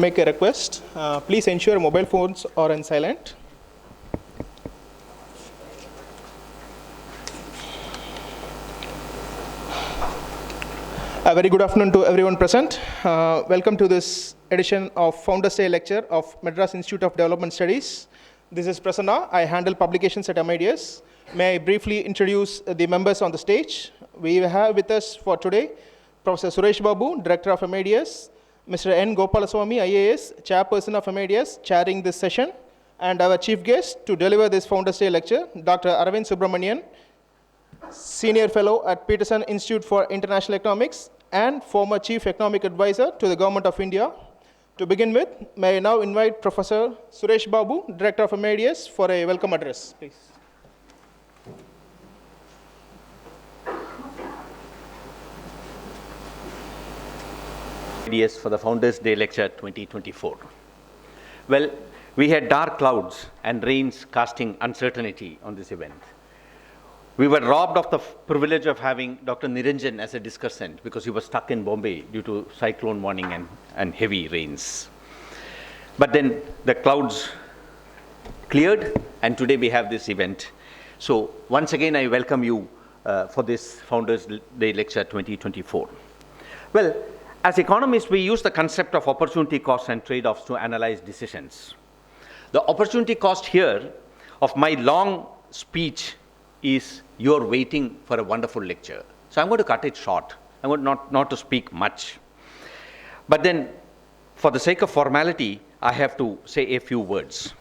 Make a request. Please ensure mobile phones are on silent. A very good afternoon to everyone present. Welcome to this edition of Founders Day lecture of Madras Institute of Development Studies. This is Prasanna. I handle publications at MIDS. May I briefly introduce the members on the stage. We have with us for today Professor Suresh Babu, Director of MIDS, Mr. N. Gopalaswamy, IAS, Chairperson of MIDS, chairing this session, and our chief guest to deliver this Founders Day lecture, Dr. Arvind Subramanian, Senior Fellow at Peterson Institute for International Economics and former Chief Economic Advisor to the Government of India. To begin with, may I now invite Professor Suresh Babu, Director of MIDS, for a welcome address, please. MIDS for the Founders Day Lecture 2024. Well, we had dark clouds and rains casting uncertainty on this event. We were robbed of the privilege of having Dr. Niranjan as a discussant because he was stuck in Bombay due to cyclone warning and heavy rains. But then the clouds cleared and today we have this event. So once again, I welcome you for this Founders Day Lecture 2024. Well, as economists, we use the concept of opportunity cost and trade-offs to analyze decisions. The opportunity cost here of my long speech is you're waiting for a wonderful lecture. So I'm going to cut it short. I'm going not to speak much. But then, for the sake of formality, I have to say a few words.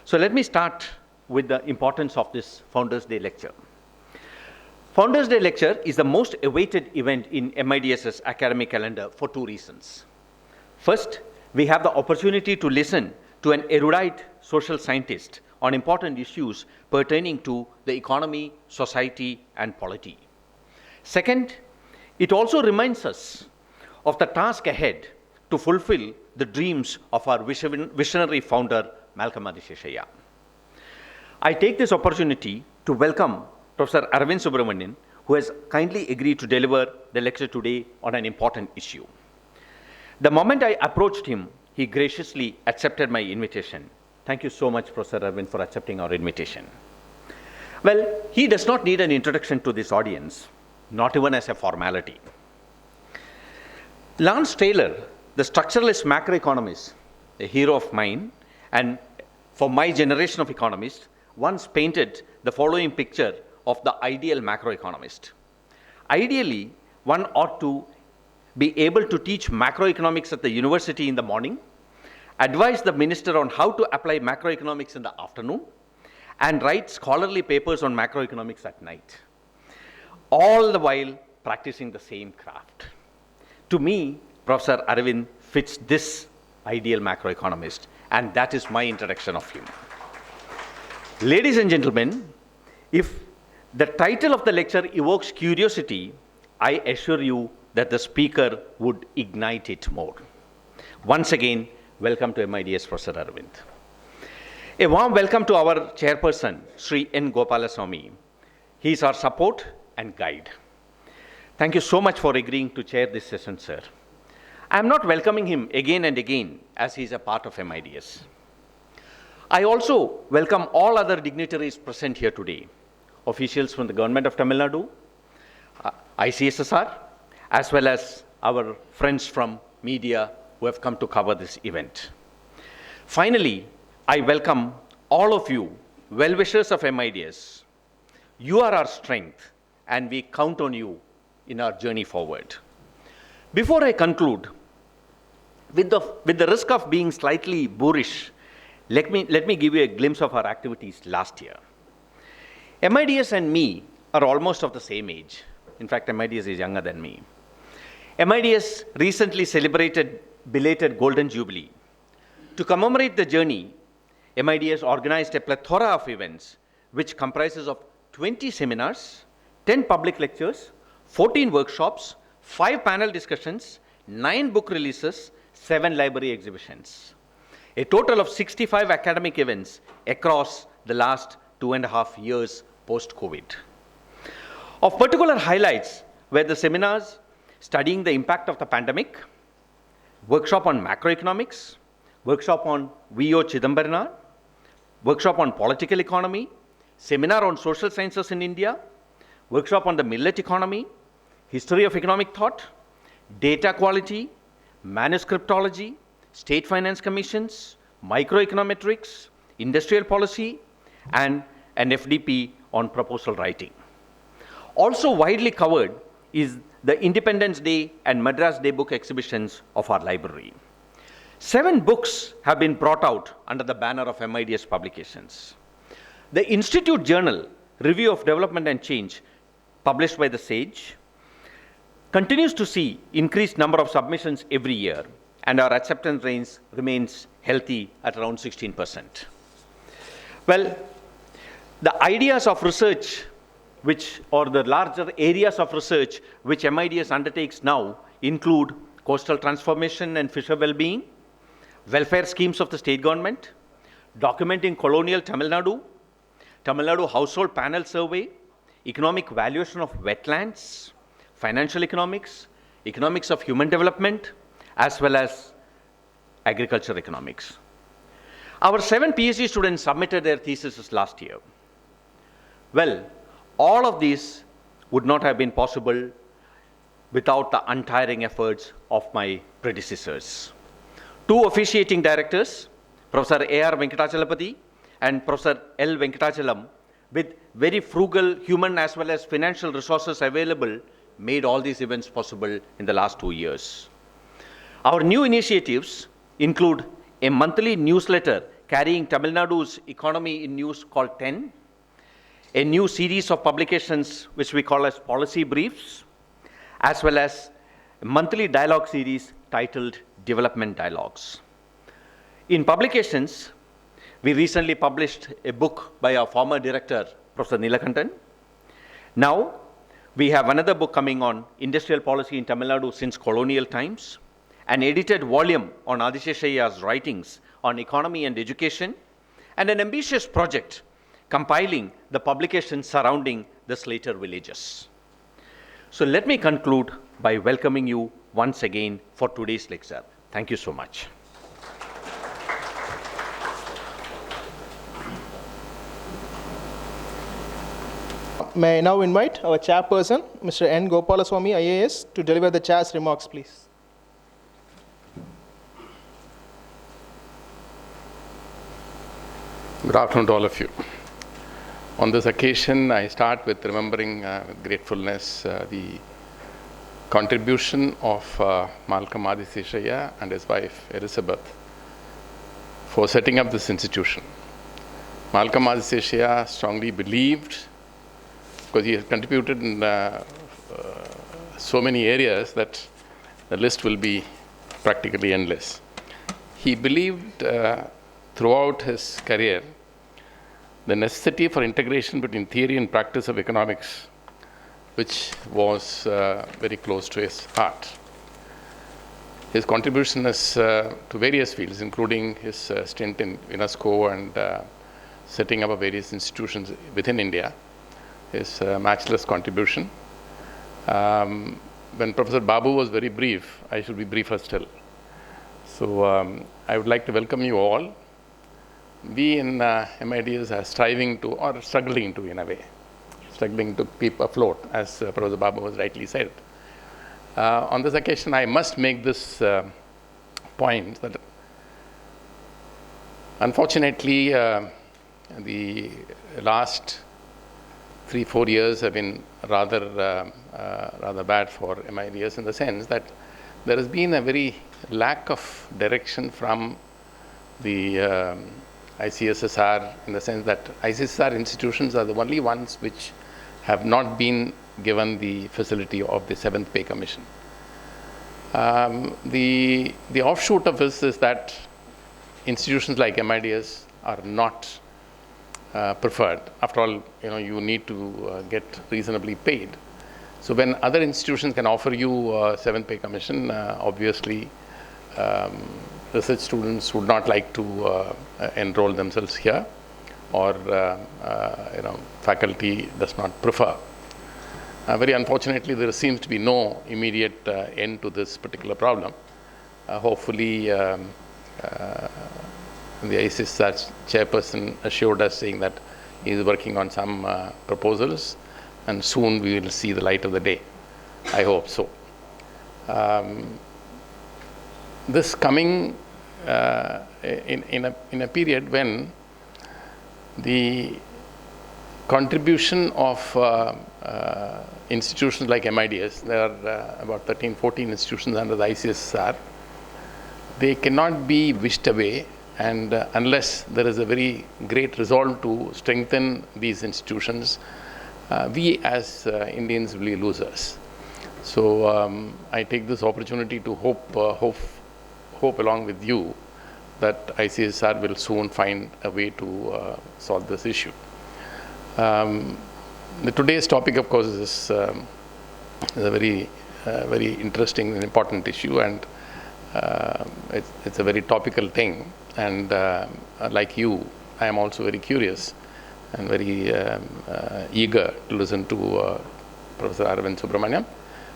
So let me start with the importance of this Founders Day lecture. Founders Day lecture is the most awaited event in MIDS's academic calendar for two reasons. First, we have the opportunity to listen to an erudite social scientist on important issues pertaining to the economy, society, and polity. Second, it also reminds us of the task ahead to fulfill the dreams of our visionary founder, Malcolm Adisheshaya. I take this opportunity to welcome Professor Arvind Subramanian, who has kindly agreed to deliver the lecture today on an important issue. The moment I approached him, he graciously accepted my invitation. Thank you so much, Professor Arvind, for accepting our invitation. Well, he does not need an introduction to this audience, not even as a formality. Lance Taylor, the structuralist macroeconomist, a hero of mine, and for my generation of economists, once painted the following picture of the ideal macroeconomist. Ideally, one ought to be able to teach macroeconomics at the university in the morning, advise the minister on how to apply macroeconomics in the afternoon, and write scholarly papers on macroeconomics at night, all the while practicing the same craft. To me, Professor Arvind fits this ideal macroeconomist, and that is my introduction of him. Ladies and gentlemen, if the title of the lecture evokes curiosity, I assure you that the speaker would ignite it more. Once again, welcome to MIDS, Professor Arvind. A warm welcome to our chairperson, Sri N. Gopalaswamy. He is our support and guide. Thank you so much for agreeing to chair this session, sir. I am not welcoming him again and again as he is a part of MIDS. I also welcome all other dignitaries present here today, officials from the Government of Tamil Nadu, ICSSR, as well as our friends from media who have come to cover this event. Finally, I welcome all of you, well-wishers of MIDS. You are our strength, and we count on you in our journey forward. Before I conclude, with the risk of being slightly boorish, let me give you a glimpse of our activities last year. MIDS and me are almost of the same age. In fact, MIDS is younger than me. MIDS recently celebrated belated Golden Jubilee. To commemorate the journey, MIDS organized a plethora of events which comprises of 20 seminars, 10 public lectures, 14 workshops, 5 panel discussions, 9 book releases, 7 library exhibitions. A total of 65 academic events across the last 2.5 years post-COVID. Of particular highlights were the seminars studying the impact of the pandemic, workshop on macroeconomics, workshop on V.O. Chidambarana, workshop on political economy, seminar on social sciences in India, workshop on the millet economy, history of economic thought, data quality, manuscriptology, state finance commissions, microeconometrics, industrial policy, and an FDP on proposal writing. Also widely covered is the Independence Day and Madras Day book exhibitions of our library. 7 books have been brought out under the banner of MIDS publications. The Institute Journal, Review of Development and Change, published by the SAGE, continues to see increased number of submissions every year, and our acceptance range remains healthy at around 16%. Well, the ideas of research or the larger areas of research which MIDS undertakes now include coastal transformation and fisher well-being, welfare schemes of the state government, documenting colonial Tamil Nadu household panel survey, economic valuation of wetlands, financial economics, economics of human development, as well as agriculture economics. Our 7 PhD students submitted their theses last year. Well, all of these would not have been possible without the untiring efforts of my predecessors. 2 officiating directors, Professor A.R. Venkatachalapati and Professor L. Venkatachalam, with very frugal human as well as financial resources available, made all these events possible in the last 2 years. Our new initiatives include a monthly newsletter carrying Tamil Nadu's economy in news called 10, a new series of publications which we call as policy briefs, as well as a monthly dialogue series titled Development Dialogues. In publications, we recently published a book by our former director, Professor Nilakantan. Now, we have another book coming on industrial policy in Tamil Nadu since colonial times, an edited volume on Adisheshayya's writings on economy and education, and an ambitious project compiling the publications surrounding the Slater villages. So let me conclude by welcoming you once again for today's lecture. Thank you so much. May I now invite our chairperson, Mr. N. Gopalaswamy, IAS, to deliver the chair's remarks, please. Good afternoon to all of you. On this occasion, I start with remembering with gratefulness the contribution of Malcolm Adiseshaya and his wife Elizabeth for setting up this institution. Malcolm Adiseshaya strongly believed, because he has contributed in so many areas that the list will be practically endless. He believed throughout his career the necessity for integration between theory and practice of economics, which was very close to his heart. His contribution is to various fields, including his stint in UNESCO and setting up various institutions within India, his matchless contribution. When Professor Babu was very brief, I should be briefer still. So I would like to welcome you all. We in MIDS are striving to, or struggling to in a way, struggling to keep afloat, as Professor Babu has rightly said. On this occasion, I must make this point that unfortunately the last 3-4 years have been rather bad for MIDS, in the sense that there has been a very lack of direction from the ICSSR, in the sense that ICSSR institutions are the only ones which have not been given the facility of the 7th Pay Commission. The offshoot of this is that institutions like MIDS are not preferred. After all, you need to get reasonably paid. So when other institutions can offer you 7th Pay Commission, obviously research students would not like to enroll themselves here, or faculty does not prefer. Very unfortunately, there seems to be no immediate end to this particular problem. Hopefully, the ICSR chairperson assured us, saying that he is working on some proposals, and soon we will see the light of the day. I hope so. This coming in a period when the contribution of institutions like MIDS, there are about 13, 14 institutions under the ICSR, they cannot be wished away, and unless there is a very great resolve to strengthen these institutions, we as Indians will be losers. So I take this opportunity to hope along with you that ICSR will soon find a way to solve this issue. Today's topic, of course, is a very interesting and important issue, and it's a very topical thing. And like you, I am also very curious and very eager to listen to Professor Arvind Subramanian.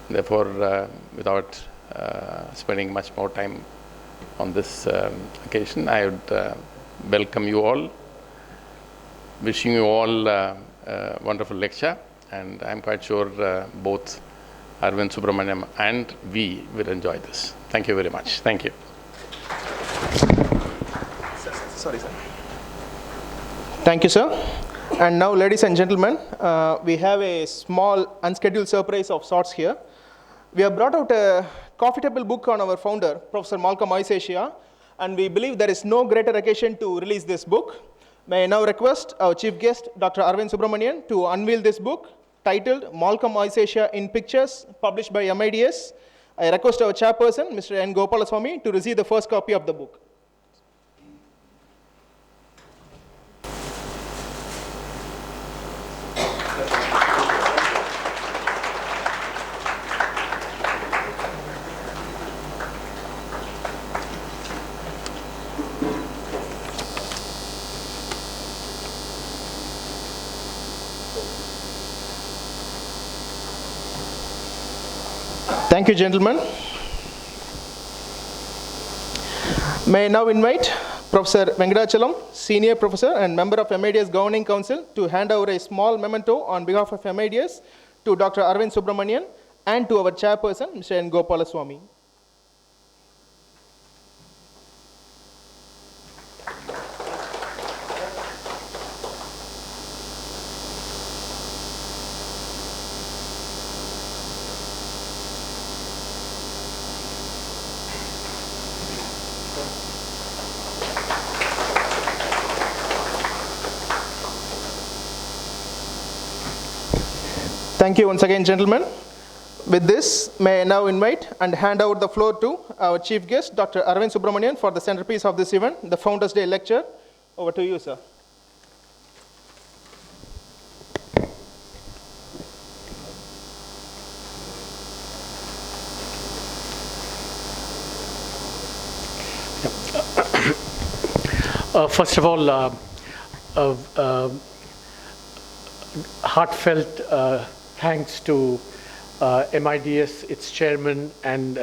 Therefore, without spending much more time on this occasion, I would welcome you all, wishing you all a wonderful lecture, and I'm quite sure both Arvind Subramanian and we will enjoy this. Thank you very much. Thank you. Sorry, sir. Thank you, sir. And now, ladies and gentlemen, we have a small unscheduled surprise of sorts here. We have brought out a coffee table book on our founder, Professor Malcolm Aisacia, and we believe there is no greater occasion to release this book. May I now request our chief guest, Dr. Arvind Subramanian, to unveil this book titled Malcolm Aisacia in Pictures, published by MIDS. I request our chairperson, Mr. N. Gopalaswamy, to receive the first copy of the book. Thank you, gentlemen. May I now invite Professor Venkatachalam, Senior Professor and member of MIDS Governing Council, to hand over a small memento on behalf of MIDS to Dr. Arvind Subramanian and to our chairperson, Mr. N. Gopalaswamy. Thank you once again, gentlemen. With this, may I now invite and hand over the floor to our chief guest, Dr. Arvind Subramanian, for the centerpiece of this event, the Founders Day lecture. Over to you, sir. First of all, heartfelt thanks to MIDS, its chairman, and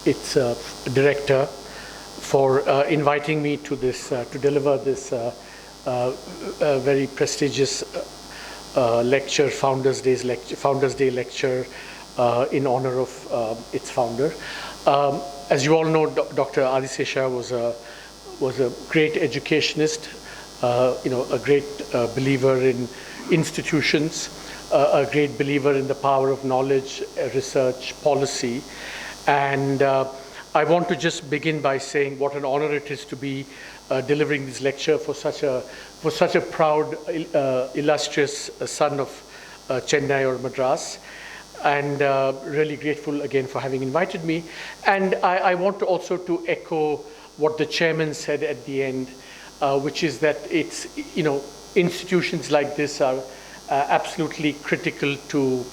its director for inviting me to this, to deliver this very prestigious lecture, Founders Day lecture, in honor of its founder. As you all know, Dr. Aisacia was a great educationist, a great believer in institutions, a great believer in the power of knowledge, research, policy. And I want to just begin by saying what an honor it is to be delivering this lecture for such a proud, illustrious son of Chennai or Madras. And really grateful again for having invited me. And I want to also to echo what the chairman said at the end, which is that it's, institutions like this are absolutely critical to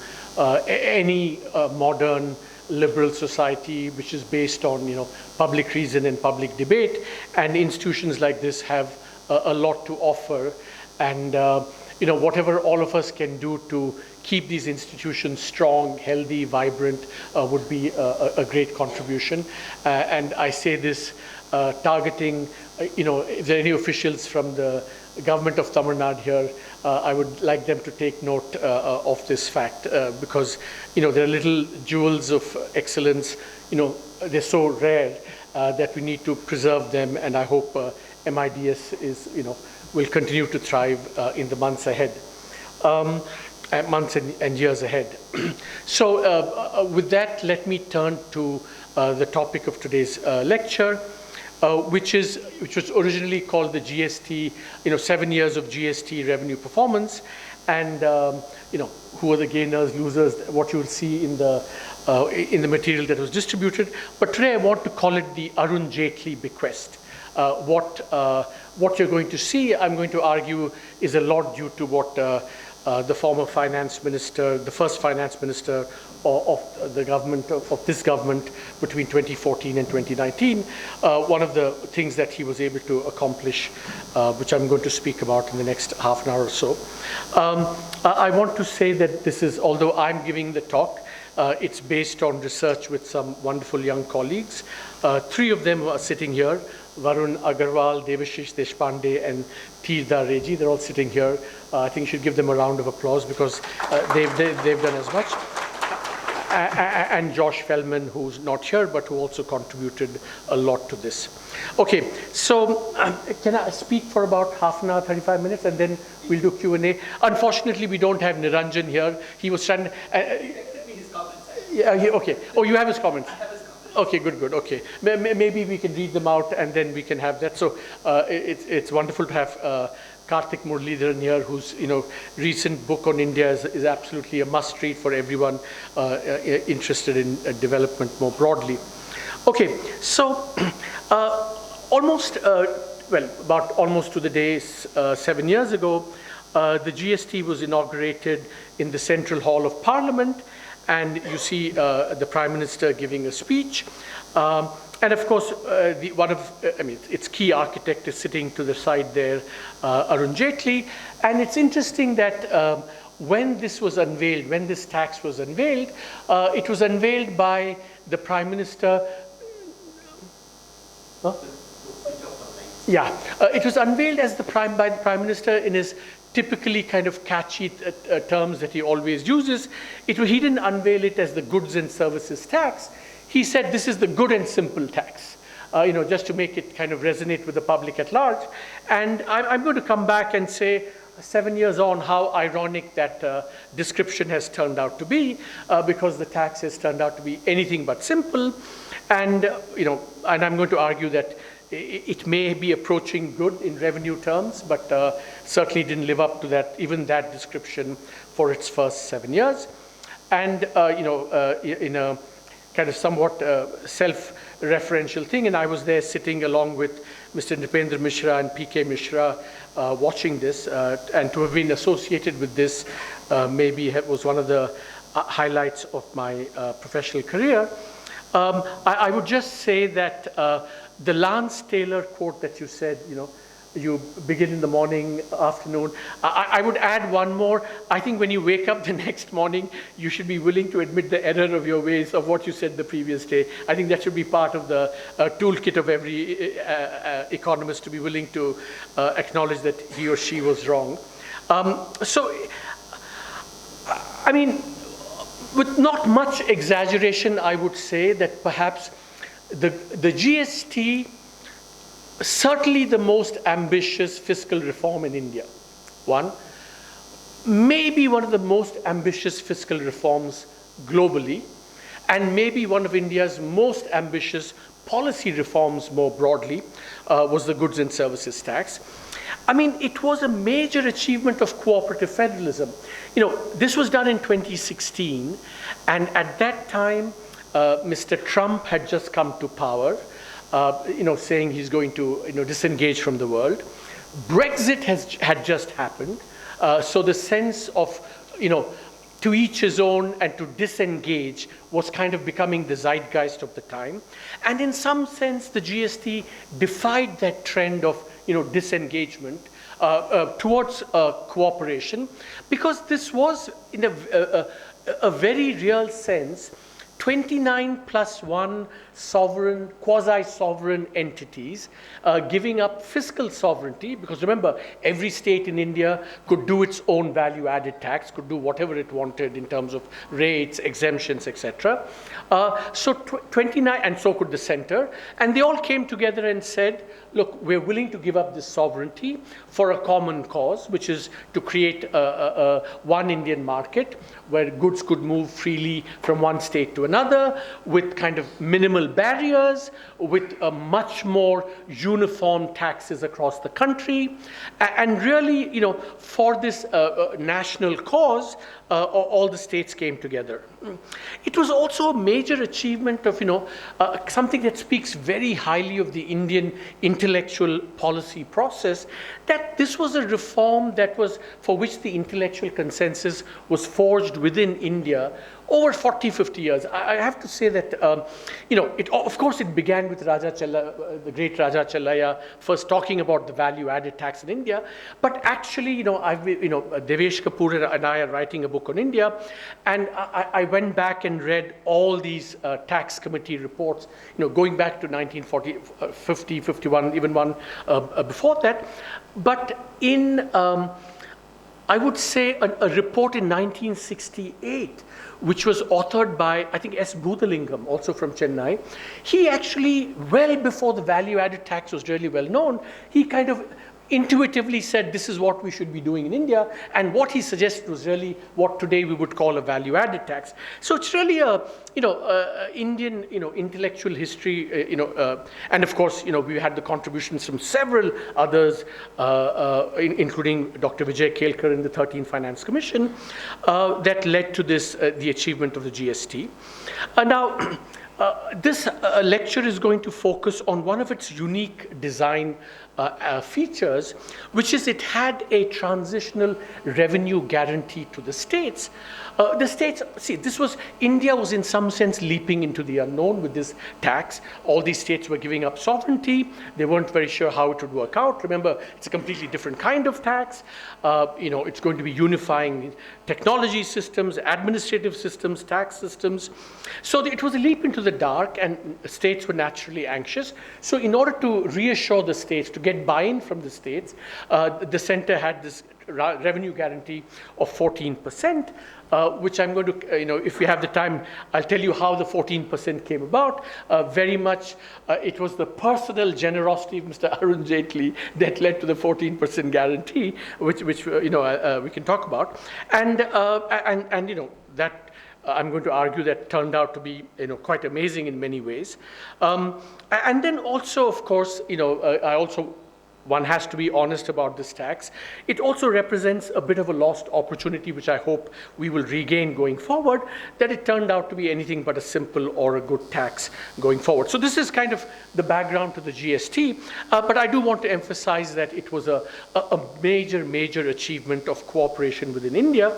any modern liberal society which is based on, public reason and public debate. And institutions like this have a lot to offer. And, whatever all of us can do to keep these institutions strong, healthy, vibrant would be a great contribution. And I say this targeting, if there are any officials from the government of Tamil Nadu here, I would like them to take note of this fact because, there are little jewels of excellence, they're so rare that we need to preserve them, and I hope MIDS will continue to thrive in the months ahead, months and years ahead. So with that, let me turn to the topic of today's lecture, which was originally called the GST, 7 years of GST revenue performance, and who are the gainers, losers, what you'll see in the material that was distributed. But today I want to call it the Arun Jaitley bequest. What you're going to see, I'm going to argue, is a lot due to what the former finance minister, the first finance minister of the government, of this government between 2014 and 2019, one of the things that he was able to accomplish, which I'm going to speak about in the next half an hour or so. I want to say that this is, although I'm giving the talk, it's based on research with some wonderful young colleagues. 3 of them are sitting here: Varun Agarwal, Devashish Deshpande, and Tirtha Reji. They're all sitting here. I think you should give them a round of applause because they've done as much. And Josh Feldman, who's not here, but who also contributed a lot to this. Okay, so can I speak for about half an hour, 35 minutes, and then we'll do Q&A. Unfortunately, we don't have Niranjan here. He was trying okay. Oh, you have his comments? I have his comments. Okay, good, okay. Maybe we can read them out and then we can have that. So it's wonderful to have Karthik Muralidharan here, whose recent book on India is absolutely a must read for everyone interested in development more broadly. Okay, so about almost to the day 7 years ago, the GST was inaugurated in the Central Hall of Parliament, and you see the Prime Minister giving a speech. And of course, its key architect is sitting to the side there, Arun Jaitley. And it's interesting that when this was unveiled, when this tax was unveiled, it was unveiled by the Prime Minister. Huh? Yeah, it was unveiled as by the Prime Minister in his typically kind of catchy terms that he always uses. He didn't unveil it as the goods and services tax. He said this is the good and simple tax, just to make it kind of resonate with the public at large. And I'm going to come back and say, 7 years on, how ironic that description has turned out to be, because the tax has turned out to be anything but simple. And, and I'm going to argue that it may be approaching good in revenue terms, but certainly didn't live up to that, even that description for its first 7 years. And, in a kind of somewhat self-referential thing, and I was there sitting along with Mr. Nipendra Mishra and P.K. Mishra watching this, and to have been associated with this maybe was one of the highlights of my professional career. I would just say that the Lance Taylor quote that you said, you begin in the morning, afternoon. I would add one more. I think when you wake up the next morning, you should be willing to admit the error of your ways of what you said the previous day. I think that should be part of the toolkit of every economist, to be willing to acknowledge that he or she was wrong. With not much exaggeration, I would say that perhaps the GST, certainly the most ambitious fiscal reform in India. Maybe one of the most ambitious fiscal reforms globally, and maybe one of India's most ambitious policy reforms more broadly, was the goods and services tax. It was a major achievement of cooperative federalism. This was done in 2016, and at that time, Mr. Trump had just come to power, saying he's going to disengage from the world. Brexit had just happened, so the sense of to each his own and to disengage was kind of becoming the zeitgeist of the time. And in some sense, the GST defied that trend of disengagement towards cooperation, because this was, in a very real sense, 29 plus 1 sovereign, quasi-sovereign entities giving up fiscal sovereignty, because remember, every state in India could do its own value-added tax, could do whatever it wanted in terms of rates, exemptions, etc. So 29, and so could the center, and they all came together and said, look, we're willing to give up this sovereignty for a common cause, which is to create one Indian market where goods could move freely from one state to another with kind of minimal barriers, with much more uniform taxes across the country. And really, for this national cause, all the states came together. It was also a major achievement of, something that speaks very highly of the Indian intellectual policy process, that this was a reform that was, for which the intellectual consensus was forged within India over 40, 50 years. I have to say that, of course it began with the great Raja Challaya first talking about the value-added tax in India, but actually, Devesh Kapoor and I are writing a book on India, and I went back and read all these tax committee reports, going back to 1940, 50, 51, even one before that. But in, I would say, a report in 1968, which was authored by, I think, S. Bhuthalingam, also from Chennai. He actually, well before the value-added tax was really well known, he kind of intuitively said this is what we should be doing in India, and what he suggested was really what today we would call a value-added tax. So it's really a, Indian, intellectual history, and of course, we had the contributions from several others, including Dr. Vijay Kelkar in the 13th Finance Commission, that led to this, the achievement of the GST. Now, this lecture is going to focus on one of its unique design features, which is it had a transitional revenue guarantee to the states. The states, see, India was in some sense leaping into the unknown with this tax. All these states were giving up sovereignty. They weren't very sure how it would work out. Remember, it's a completely different kind of tax. It's going to be unifying technology systems, administrative systems, tax systems. So it was a leap into the dark, and states were naturally anxious. So in order to reassure the states, to get buy-in from the states, the center had this revenue guarantee of 14%, which I'm going to, if we have the time, I'll tell you how the 14% came about. Very much, it was the personal generosity of Mr. Arun Jaitley that led to the 14% guarantee, which we can talk about, and that. I'm going to argue that turned out to be, quite amazing in many ways. And then also, of course, one has to be honest about this tax. It also represents a bit of a lost opportunity, which I hope we will regain going forward, that it turned out to be anything but a simple or a good tax going forward. So this is kind of the background to the GST, but I do want to emphasize that it was a major, major achievement of cooperation within India,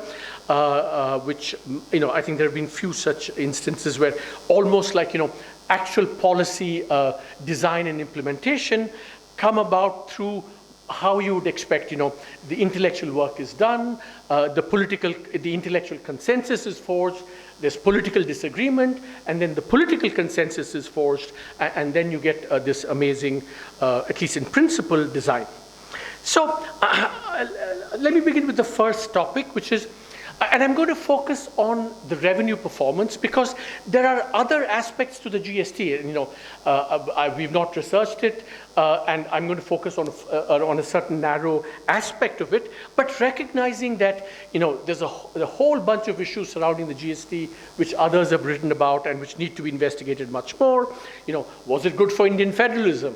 which, I think there have been few such instances where almost like, actual policy design and implementation come about through how you would expect, the intellectual work is done, the intellectual consensus is forged, there's political disagreement, and then the political consensus is forged, and then you get this amazing, at least in principle, design. So let me begin with the first topic, which is, and I'm going to focus on the revenue performance because there are other aspects to the GST. We've not researched it, and I'm going to focus on a certain narrow aspect of it, but recognizing that there's a whole bunch of issues surrounding the GST which others have written about and which need to be investigated much more. Was it good for Indian federalism?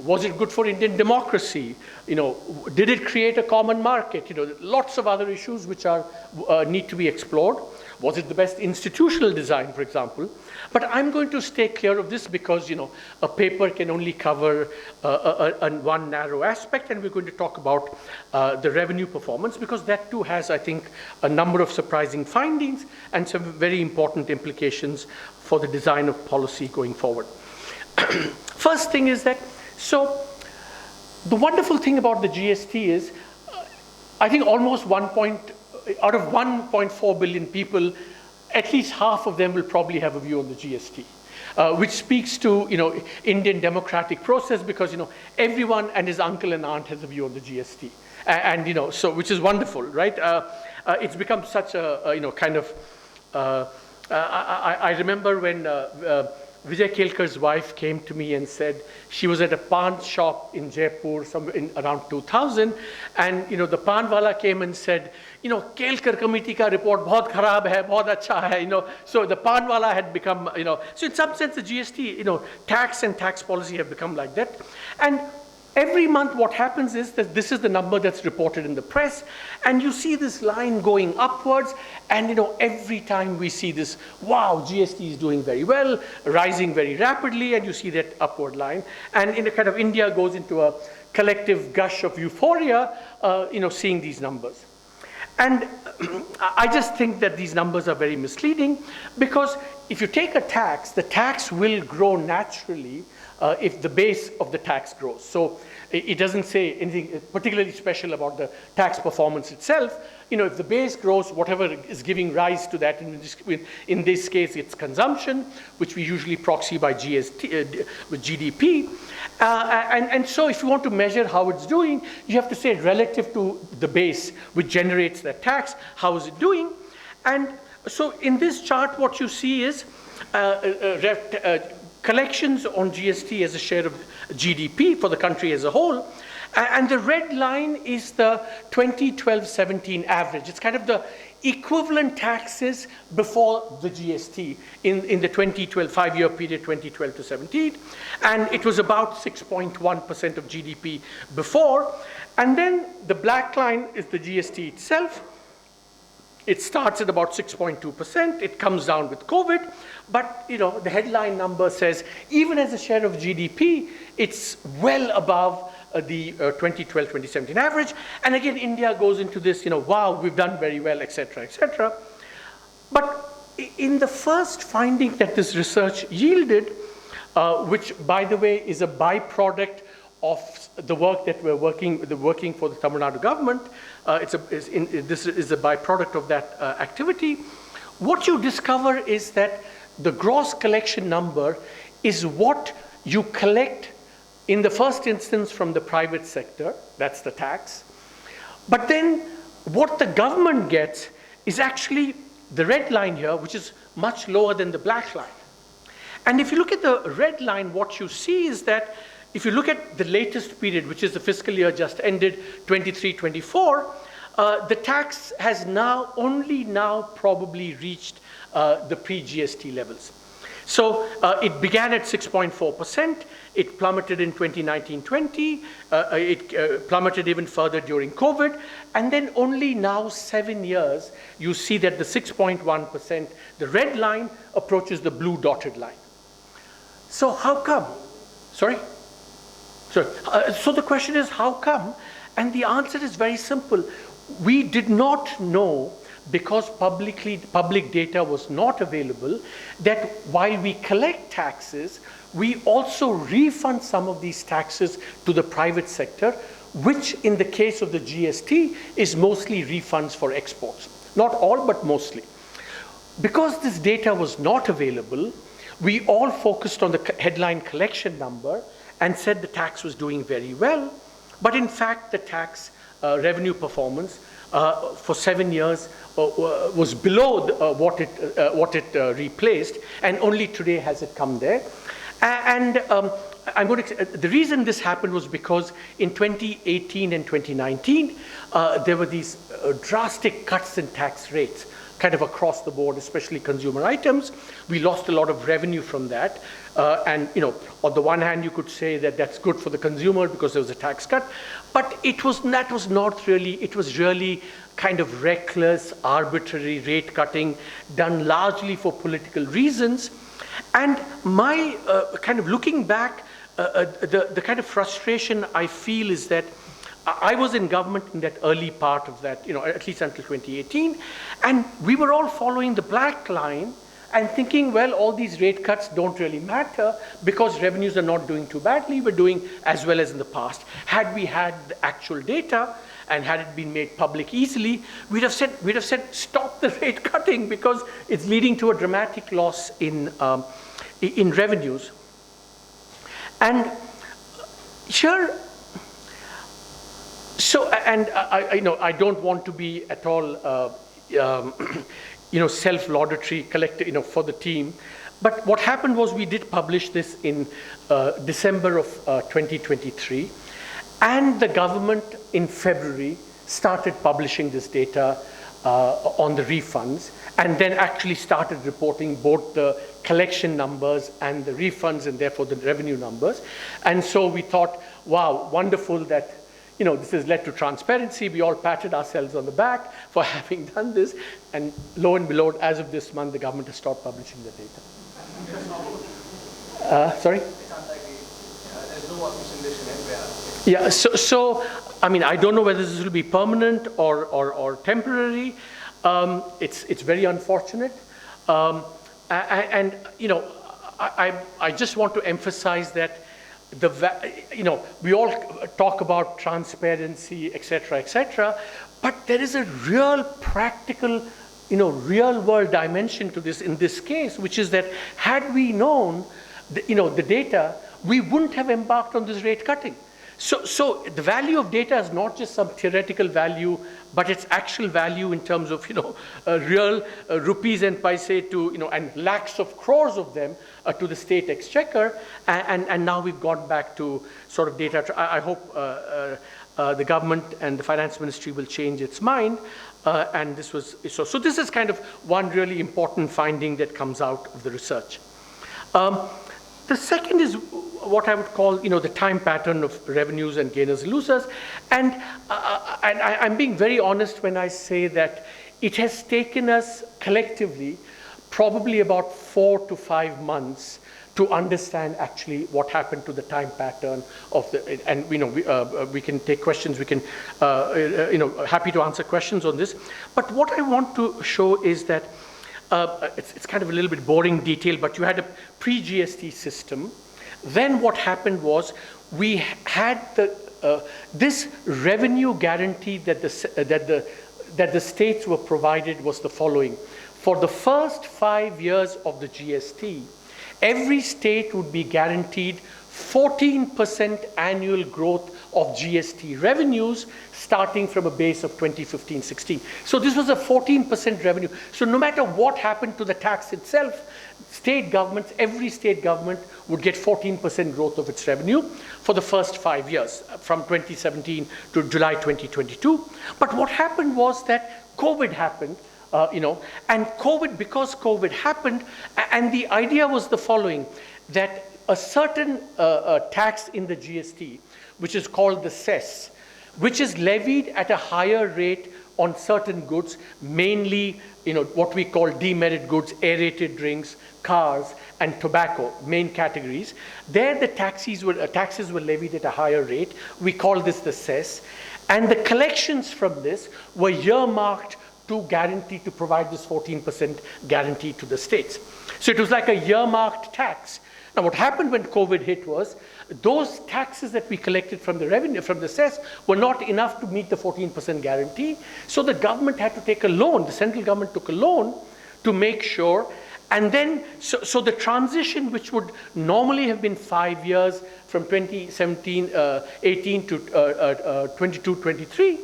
Was it good for Indian democracy? Did it create a common market? Lots of other issues which are need to be explored. Was it the best institutional design, for example? But I'm going to stay clear of this because, a paper can only cover one narrow aspect, and we're going to talk about the revenue performance because that too has, I think, a number of surprising findings and some very important implications for the design of policy going forward. First thing is that, so the wonderful thing about the GST is I think almost out of 1.4 billion people, at least half of them will probably have a view on the GST. Which speaks to Indian democratic process, because everyone and his uncle and aunt has a view on the GST, and so which is wonderful, right? It's become such a kind of. I remember when Vijay Kelkar's wife came to me and said she was at a pan shop in Jaipur somewhere in around 2000, and the pan wala came and said, Kelkar committee ka report bahut kharab hai, bahut acha hai, so the pan wala had become, so in some sense the GST, tax and tax policy have become like that. And every month what happens is that this is the number that's reported in the press, and you see this line going upwards, and every time we see this, wow, GST is doing very well, rising very rapidly, and you see that upward line. And in a kind of India goes into a collective gush of euphoria, seeing these numbers. And I just think that these numbers are very misleading, because if you take a tax, the tax will grow naturally if the base of the tax grows. So it doesn't say anything particularly special about the tax performance itself. If the base grows, whatever is giving rise to that, in this case it's consumption, which we usually proxy by GST, with GDP. And so if you want to measure how it's doing, you have to say relative to the base which generates that tax, how is it doing? And so in this chart what you see is collections on GST as a share of GDP for the country as a whole. And the red line is the 2012-17 average. It's kind of the equivalent taxes before the GST in the 2012 5-year period, 2012 to 17. And it was about 6.1% of GDP before. And then the black line is the GST itself. It starts at about 6.2%. It comes down with COVID. But the headline number says, even as a share of GDP, it's well above the 2012-2017 average. And again, India goes into this, wow, we've done very well, et cetera, et cetera. But in the first finding that this research yielded, which, by the way, is a byproduct of the work that we're working for the Tamil Nadu government, this is a byproduct of that activity. What you discover is that the gross collection number is what you collect in the first instance from the private sector, that's the tax. But then what the government gets is actually the red line here, which is much lower than the black line. And if you look at the red line, what you see is that if you look at the latest period, which is the fiscal year just ended, 23-24, the tax has only now probably reached the pre-GST levels. So it began at 6.4%, it plummeted in 2019-20, it plummeted even further during COVID, and then only now 7 years, you see that the 6.1%, the red line, approaches the blue dotted line. So how come? Sorry? So the question is, how come? And the answer is very simple. We did not know, because public data was not available, that while we collect taxes, we also refund some of these taxes to the private sector, which in the case of the GST is mostly refunds for exports. Not all, but mostly. Because this data was not available, we all focused on the headline collection number and said the tax was doing very well. But in fact, the tax revenue performance for 7 years was below what it replaced, and only today has it come there. And the reason this happened was because in 2018 and 2019, there were these drastic cuts in tax rates, kind of across the board, especially consumer items. We lost a lot of revenue from that. And on the one hand, you could say that that's good for the consumer because there was a tax cut, but that was not really, it was really kind of reckless, arbitrary rate cutting done largely for political reasons. And my kind of looking back, the kind of frustration I feel is that I was in government in that early part of that, at least until 2018, and we were all following the black line and thinking, well, all these rate cuts don't really matter because revenues are not doing too badly. We're doing as well as in the past. Had we had the actual data, and had it been made public easily, we'd have said stop the rate cutting because it's leading to a dramatic loss in revenues. And here, so, and I don't want to be at all, self-laudatory collective, for the team. But what happened was we did publish this in December of 2023, and the government in February started publishing this data on the refunds, and then actually started reporting both the collection numbers and the refunds, and therefore the revenue numbers. And so we thought, wow, wonderful that this has led to transparency. We all patted ourselves on the back for having done this. And lo and behold, as of this month, the government has stopped publishing the data. Sorry? There's no opposition anywhere. Yeah, so I mean, I don't know whether this will be permanent or temporary. It's very unfortunate. I just want to emphasize that we all talk about transparency, et cetera, but there is a real practical, real world dimension to this in this case, which is that had we known, the data, we wouldn't have embarked on this rate cutting. So the value of data is not just some theoretical value, but its actual value in terms of real rupees and paise to and lakhs of crores of them to the state exchequer, and now we've gone back to sort of data. I hope the government and the finance ministry will change its mind. And this was so. This is kind of one really important finding that comes out of the research. The second is what I would call, the time pattern of revenues and gainers and losers. And I'm being very honest when I say that it has taken us collectively probably about 4 to 5 months to understand actually what happened to the time pattern of the, and we can take questions, we can, happy to answer questions on this. But what I want to show is that it's kind of a little bit boring detail, but you had a pre-GST system. Then what happened was we had this revenue guarantee that the states were provided was the following. For the first 5 years of the GST, every state would be guaranteed 14% annual growth of GST revenues starting from a base of 2015-16. So this was a 14% revenue. So no matter what happened to the tax itself, state governments, every state government would get 14% growth of its revenue for the first 5 years, from 2017 to July 2022. But what happened was that COVID happened, and because COVID happened, and the idea was the following, that a certain tax in the GST, which is called the cess, which is levied at a higher rate on certain goods, mainly what we call demerit goods, aerated drinks, cars, and tobacco, main categories. There the taxes were levied at a higher rate. We call this the cess. And the collections from this were earmarked to provide this 14% guarantee to the states. So it was like a earmarked tax. Now, what happened when COVID hit was those taxes that we collected from the revenue, from the cess, were not enough to meet the 14% guarantee. So the government had to take a loan. The central government took a loan to make sure. And then, so the transition, which would normally have been 5 years from 2017, 18 to 22, 23,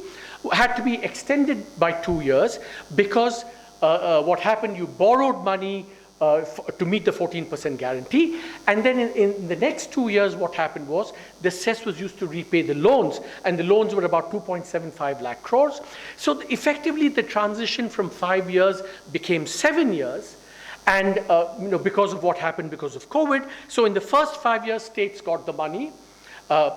had to be extended by 2 years because what happened, you borrowed money to meet the 14% guarantee. And then in the next 2 years, what happened was the cess was used to repay the loans, and the loans were about 2.75 lakh crores. So effectively, the transition from 5 years became 7 years. And because of what happened because of COVID. So in the first 5 years, states got the money,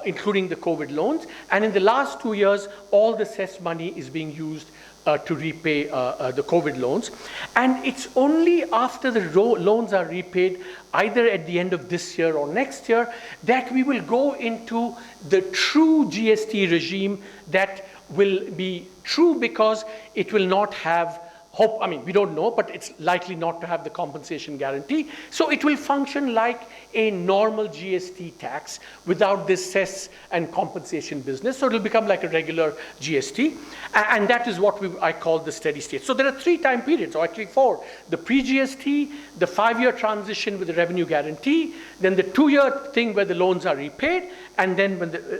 including the COVID loans. And in the last 2 years, all the cess money is being used to repay the COVID loans. And it's only after the loans are repaid, either at the end of this year or next year, that we will go into the true GST regime that will be true because it will not have we don't know, but it's likely not to have the compensation guarantee. So it will function like a normal GST tax without this cess and compensation business. So it will become like a regular GST. And that is what I call the steady state. So there are 3 time periods, or actually 4. The pre-GST, the 5-year transition with the revenue guarantee, then the 2-year thing where the loans are repaid, and then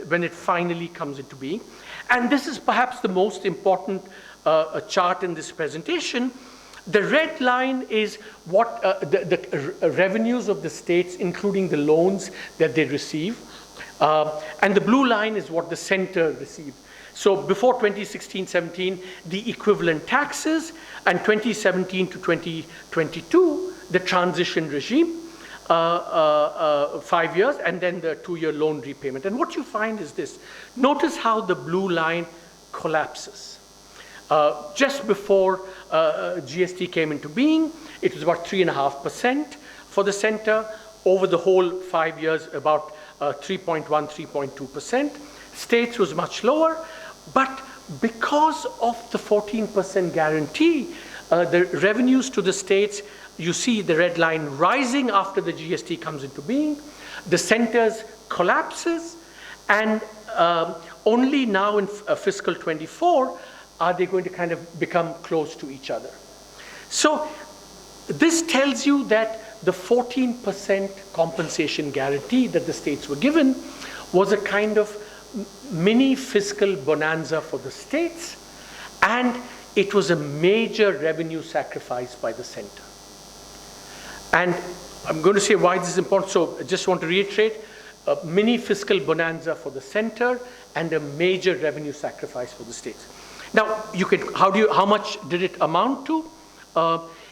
when it finally comes into being. And this is perhaps the most important a chart in this presentation. The red line is what the revenues of the states, including the loans that they receive. And the blue line is what the center received. So before 2016-17, the equivalent taxes, and 2017 to 2022, the transition regime, 5 years, and then the 2-year loan repayment. And what you find is this. Notice how the blue line collapses. Just before GST came into being, it was about 3.5% for the center. Over the whole 5 years, about 3.1, 3.2%. States was much lower, but because of the 14% guarantee, the revenues to the states, you see the red line rising after the GST comes into being. The centers collapses, and only now in fiscal 24 are they going to kind of become close to each other. So this tells you that the 14% compensation guarantee that the states were given was a kind of mini fiscal bonanza for the states, and it was a major revenue sacrifice by the center. And I'm going to say why this is important, so I just want to reiterate, a mini fiscal bonanza for the center and a major revenue sacrifice for the states. Now, how much did it amount to?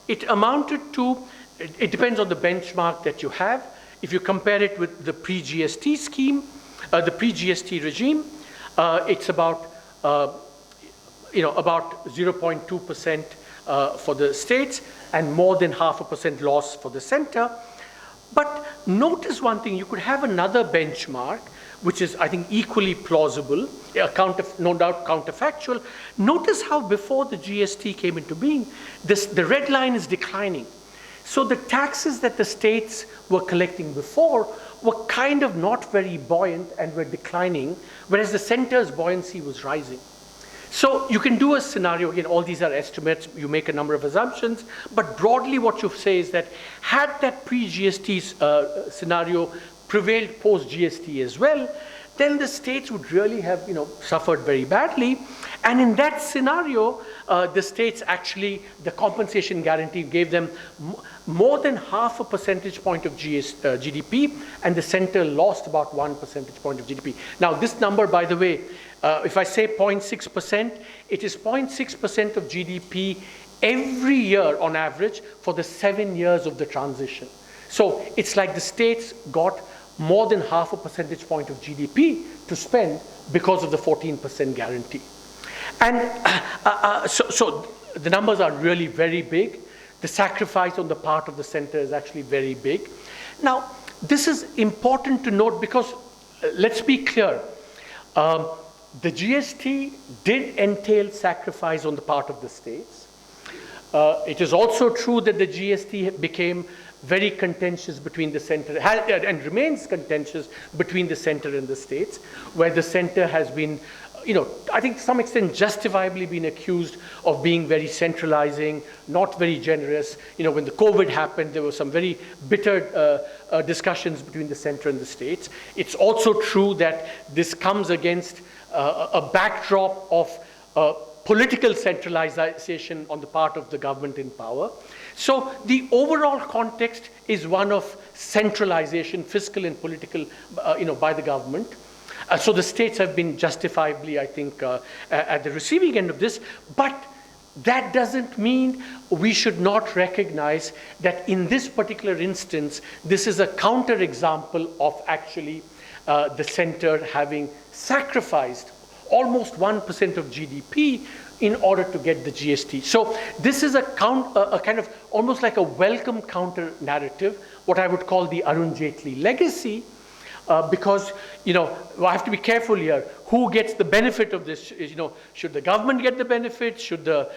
It amounted to, it depends on the benchmark that you have. If you compare it with the pre-GST scheme, the pre-GST regime, it's about, about 0.2% for the states and more than 0.5% loss for the center. But notice one thing, you could have another benchmark, which is, I think, equally plausible, no doubt counterfactual. Notice how before the GST came into being, the red line is declining. So the taxes that the states were collecting before were kind of not very buoyant and were declining, whereas the center's buoyancy was rising. So you can do a scenario, again, all these are estimates, you make a number of assumptions, but broadly what you say is that had that pre-GST scenario prevailed post-GST as well, then the states would really have suffered very badly. And in that scenario, the states actually, the compensation guarantee gave them more than 0.5 percentage point of GDP, and the center lost about 1 percentage point of GDP. Now this number, by the way, if I say 0.6%, it is 0.6% of GDP every year on average for the 7 years of the transition. So it's like the states got more than 0.5 percentage point of GDP to spend because of the 14% guarantee. And so the numbers are really very big. The sacrifice on the part of the center is actually very big. Now, this is important to note because, let's be clear, the GST did entail sacrifice on the part of the states. It is also true that the GST became very contentious between the center, and remains contentious between the center and the states, where the center has been, I think to some extent justifiably been accused of being very centralizing, not very generous. When the COVID happened, there were some very bitter discussions between the center and the states. It's also true that this comes against a backdrop of political centralization on the part of the government in power. So the overall context is one of centralization, fiscal and political, by the government. So the states have been justifiably, I think, at the receiving end of this. But that doesn't mean we should not recognize that in this particular instance, this is a counterexample of actually the center having sacrificed almost 1% of GDP in order to get the GST. So this is a kind of almost like a welcome counter narrative, what I would call the Arun Jaitley legacy, because, I have to be careful here. Who gets the benefit of this? Should the government get the benefit? Should the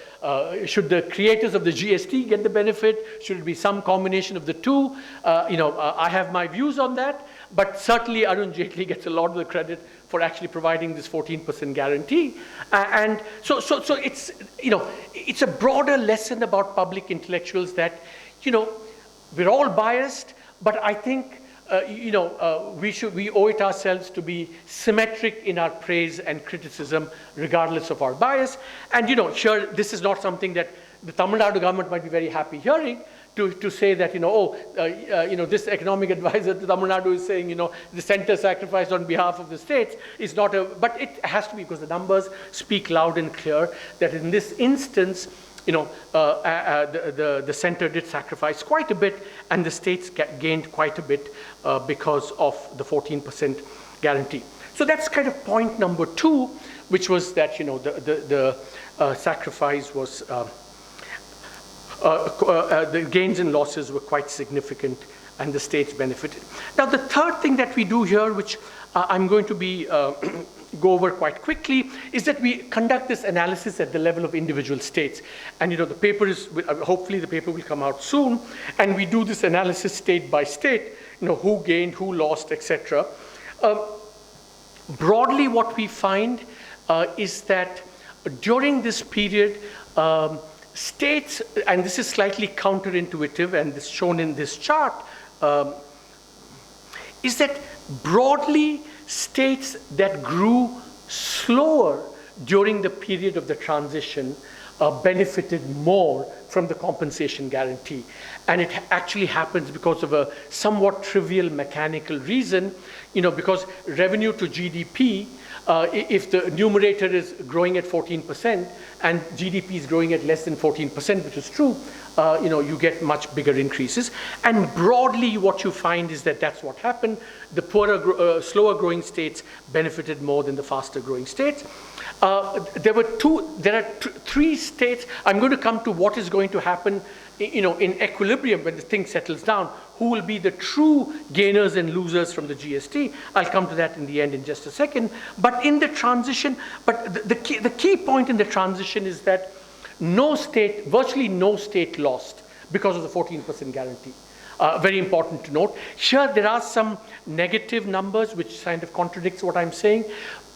creators of the GST get the benefit? Should it be some combination of the two? I have my views on that, but certainly Arun Jaitley gets a lot of the credit for actually providing this 14% guarantee. And so it's a broader lesson about public intellectuals that, we're all biased, but I think we owe it ourselves to be symmetric in our praise and criticism, regardless of our bias. And sure, this is not something that the Tamil Nadu government might be very happy hearing, to say that this economic advisor to Tamil Nadu is saying the center sacrificed on behalf of the states is not but it has to be, because the numbers speak loud and clear that in this instance, the center did sacrifice quite a bit, and the states gained quite a bit because of the 14% guarantee. So that's kind of point number 2, which was that the sacrifice was the gains and losses were quite significant, and the states benefited. Now, the third thing that we do here, which I'm going to be go over quite quickly, is that we conduct this analysis at the level of individual states. And the paper is, hopefully the paper will come out soon, and we do this analysis state by state, who gained, who lost, etc. Broadly, what we find is that during this period, states, and this is slightly counterintuitive, and this shown in this chart, is that broadly, states that grew slower during the period of the transition benefited more from the compensation guarantee. And it actually happens because of a somewhat trivial mechanical reason, because revenue to GDP, if the numerator is growing at 14% and GDP is growing at less than 14%, which is true, you get much bigger increases. And broadly, what you find is that that's what happened. The poorer, slower growing states benefited more than the faster growing states. There are three states. I'm going to come to what is going to happen, in equilibrium when the thing settles down. Who will be the true gainers and losers from the GST? I'll come to that in the end in just a second. But in the transition, the key point in the transition is that virtually no state lost because of the 14% guarantee. Very important to note. Here there are some negative numbers which kind of contradicts what I'm saying,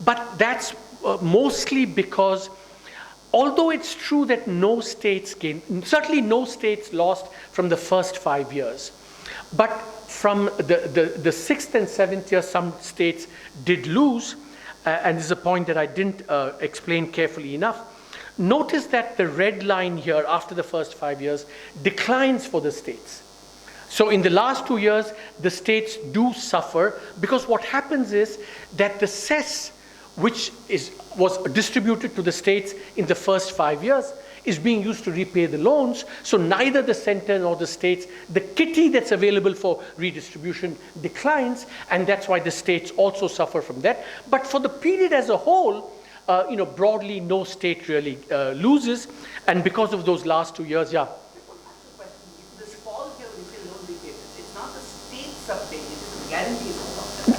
but that's mostly because although it's true that no states gained, certainly no states lost from the first 5 years, but from the 6th and 7th year, some states did lose, and this is a point that I didn't explain carefully enough. Notice that the red line here after the first 5 years declines for the states. So in the last 2 years, the states do suffer, because what happens is that the cess, which was distributed to the states in the first 5 years, is being used to repay the loans. So neither the center nor the states, the kitty that's available for redistribution declines, and that's why the states also suffer from that. But for the period as a whole, broadly no state really loses, and because of those last 2 years, yeah. This fall here, when you say loan repayments, it's not the states are paying, it's the guarantees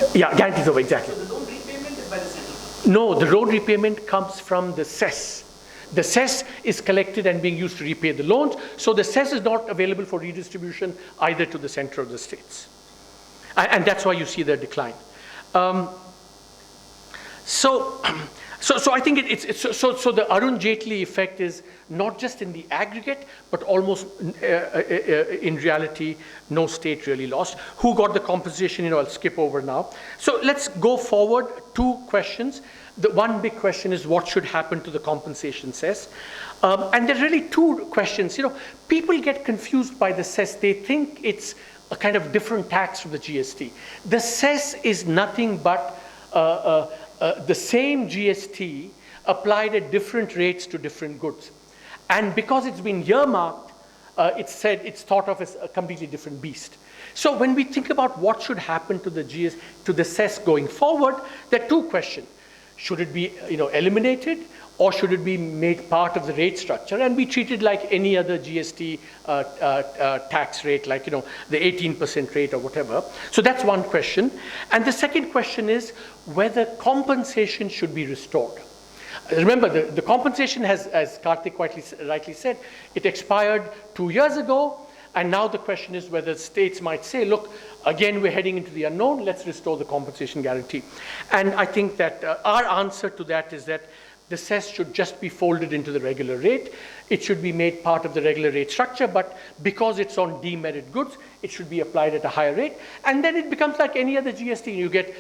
over. Yeah, guarantees over, exactly. So the loan repayment is by the central. No, the loan repayment comes from the cess. The cess is collected and being used to repay the loans. So the cess is not available for redistribution either to the center or the states. And that's why you see the decline. So I think so the Arun Jaitley effect is not just in the aggregate, but almost in reality, no state really lost. Who got the compensation? I'll skip over now. So let's go forward. 2 questions. The one big question is what should happen to the compensation cess? And there are really 2 questions. People get confused by the cess. They think it's a kind of different tax from the GST. The cess is nothing but the same GST applied at different rates to different goods. And because it's been earmarked, it's thought of as a completely different beast. So when we think about what should happen to the cess going forward, there are 2 questions. Should it be, eliminated, or should it be made part of the rate structure and be treated like any other GST tax rate, like, the 18% rate or whatever? So that's one question. And the second question is whether compensation should be restored. Remember, the compensation has, as Karthik rightly said, it expired 2 years ago. And now the question is whether states might say, look, again, we're heading into the unknown, let's restore the compensation guarantee. And I think that our answer to that is that the cess should just be folded into the regular rate. It should be made part of the regular rate structure, but because it's on demerit goods, it should be applied at a higher rate. And then it becomes like any other GST. You get,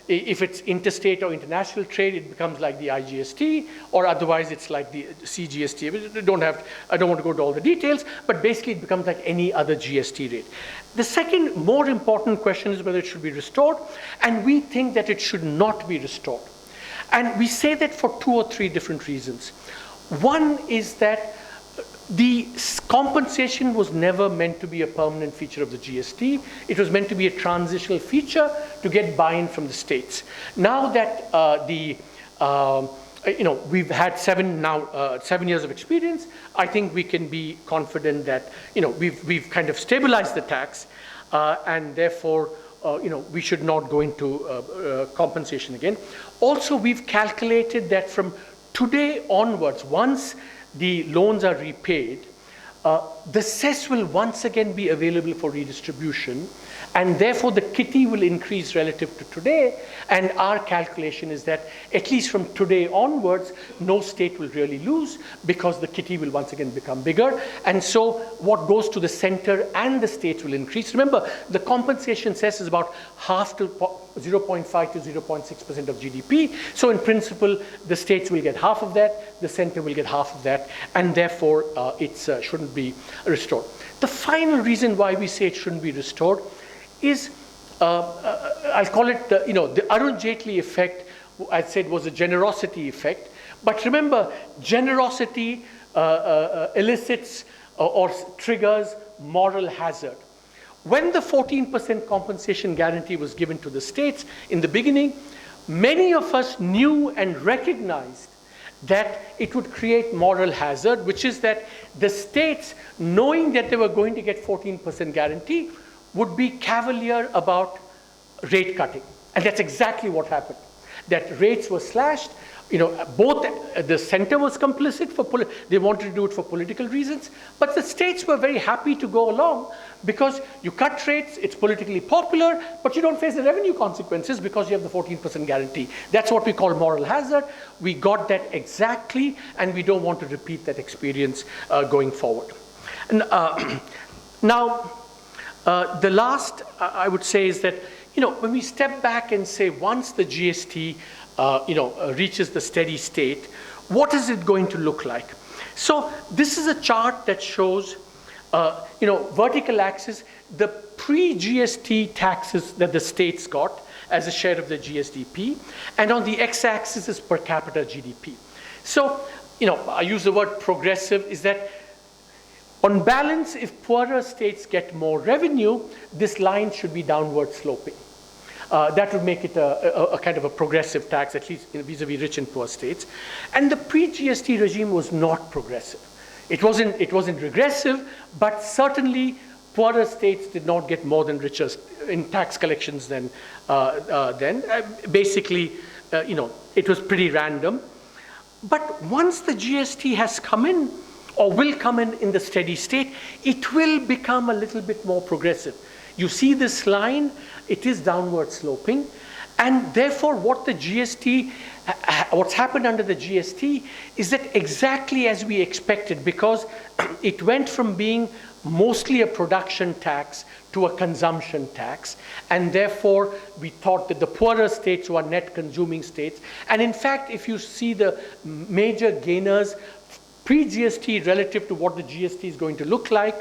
if it's interstate or international trade, it becomes like the IGST, or otherwise it's like the CGST. I don't want to go to all the details, but basically it becomes like any other GST rate. The second more important question is whether it should be restored, and we think that it should not be restored. And we say that for 2 or 3 different reasons. One is that the compensation was never meant to be a permanent feature of the GST. It was meant to be a transitional feature to get buy-in from the states. Now that we've had 7 years of experience, I think we can be confident that we've kind of stabilized the tax, and therefore we should not go into compensation again. Also, we've calculated that from today onwards, once the loans are repaid, the cess will once again be available for redistribution, and therefore the kitty will increase relative to today. And our calculation is that at least from today onwards, no state will really lose, because the kitty will once again become bigger. And so what goes to the center and the states will increase. Remember, the compensation cess is about half to 0.5 to 0.6% of GDP. So in principle, the states will get half of that, the center will get half of that, and therefore it shouldn't be restored. The final reason why we say it shouldn't be restored is, I'll call it the Arun Jaitley effect. I said was a generosity effect. But remember, generosity elicits or triggers moral hazard. When the 14% compensation guarantee was given to the states in the beginning, many of us knew and recognized that it would create moral hazard, which is that the states, knowing that they were going to get 14% guarantee, would be cavalier about rate cutting. And that's exactly what happened. That rates were slashed. Both the center was complicit they wanted to do it for political reasons, but the states were very happy to go along, because you cut rates, it's politically popular, but you don't face the revenue consequences because you have the 14% guarantee. That's what we call moral hazard. We got that exactly, and we don't want to repeat that experience going forward. And, now, the last I would say is that, when we step back and say once the GST reaches the steady state, what is it going to look like? So this is a chart that shows, vertical axis, the pre-GST taxes that the states got as a share of the GSDP, and on the x-axis is per capita GDP. So, I use the word progressive, is that on balance, if poorer states get more revenue, this line should be downward sloping. That would make it a kind of a progressive tax, at least vis-a-vis rich and poor states. And the pre-GST regime was not progressive. It wasn't regressive, but certainly poorer states did not get more than richer in tax collections than then. Basically, it was pretty random. But once the GST has come in, or will come in the steady state, it will become a little bit more progressive. You see this line, it is downward sloping, and therefore what's happened under the GST is that exactly as we expected, because it went from being mostly a production tax to a consumption tax, and therefore we thought that the poorer states were net consuming states. And in fact, if you see the major gainers pre-GST relative to what the GST is going to look like,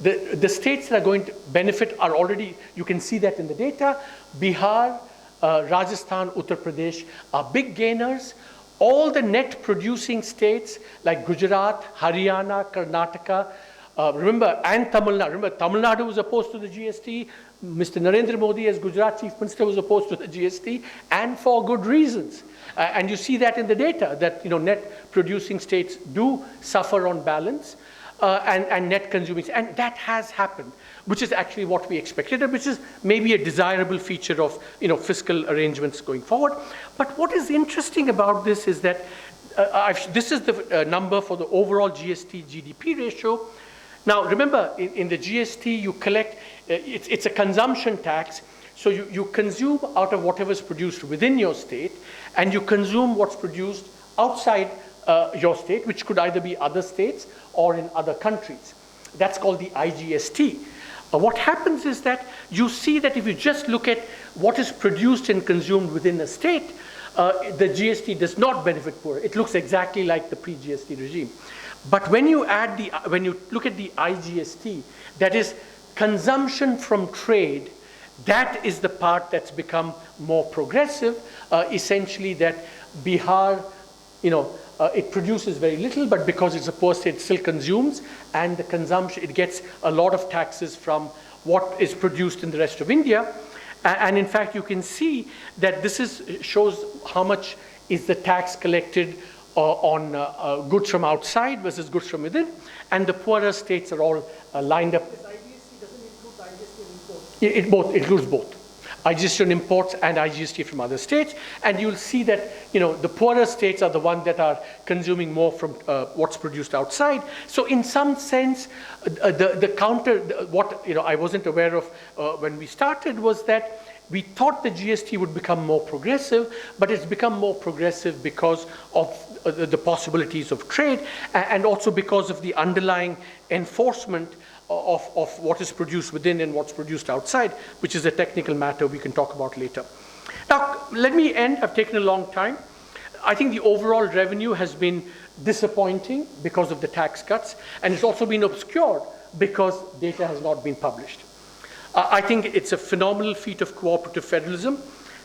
the states that are going to benefit are already, you can see that in the data. Bihar, Rajasthan, Uttar Pradesh are big gainers. All the net producing states like Gujarat, Haryana, Karnataka Remember, and Tamil Nadu. Remember, Tamil Nadu was opposed to the GST. Mr. Narendra Modi, as Gujarat Chief Minister, was opposed to the GST, and for good reasons. And you see that in the data, that net producing states do suffer on balance, and net consuming, and that has happened, which is actually what we expected, which is maybe a desirable feature of fiscal arrangements going forward. But what is interesting about this is that this is the number for the overall GST GDP ratio. Now, remember, in the GST, you collect, it's a consumption tax, so you consume out of whatever is produced within your state, and you consume what's produced outside your state, which could either be other states or in other countries. That's called the IGST. What happens is that you see that if you just look at what is produced and consumed within a state, the GST does not benefit poor. It looks exactly like the pre-GST regime. But when you look at the IGST, that is consumption from trade, that is the part that's become more progressive. Essentially, that Bihar, it produces very little, but because it's a poor state, it still consumes, and the consumption, it gets a lot of taxes from what is produced in the rest of India. And in fact, you can see that this shows how much is the tax collected on goods from outside versus goods from within, and the poorer states are all lined up. This IGST doesn't include IGST It imports. includes both. IGST on imports and IGST from other states, and you'll see that the poorer states are the ones that are consuming more from what's produced outside. So in some sense, the counter, what I wasn't aware of when we started was that we thought the GST would become more progressive, but it's become more progressive because of the possibilities of trade, and also because of the underlying enforcement of what is produced within and what's produced outside, which is a technical matter we can talk about later. Now, let me end. I've taken a long time. I think the overall revenue has been disappointing because of the tax cuts, and it's also been obscured because data has not been published. I think it's a phenomenal feat of cooperative federalism.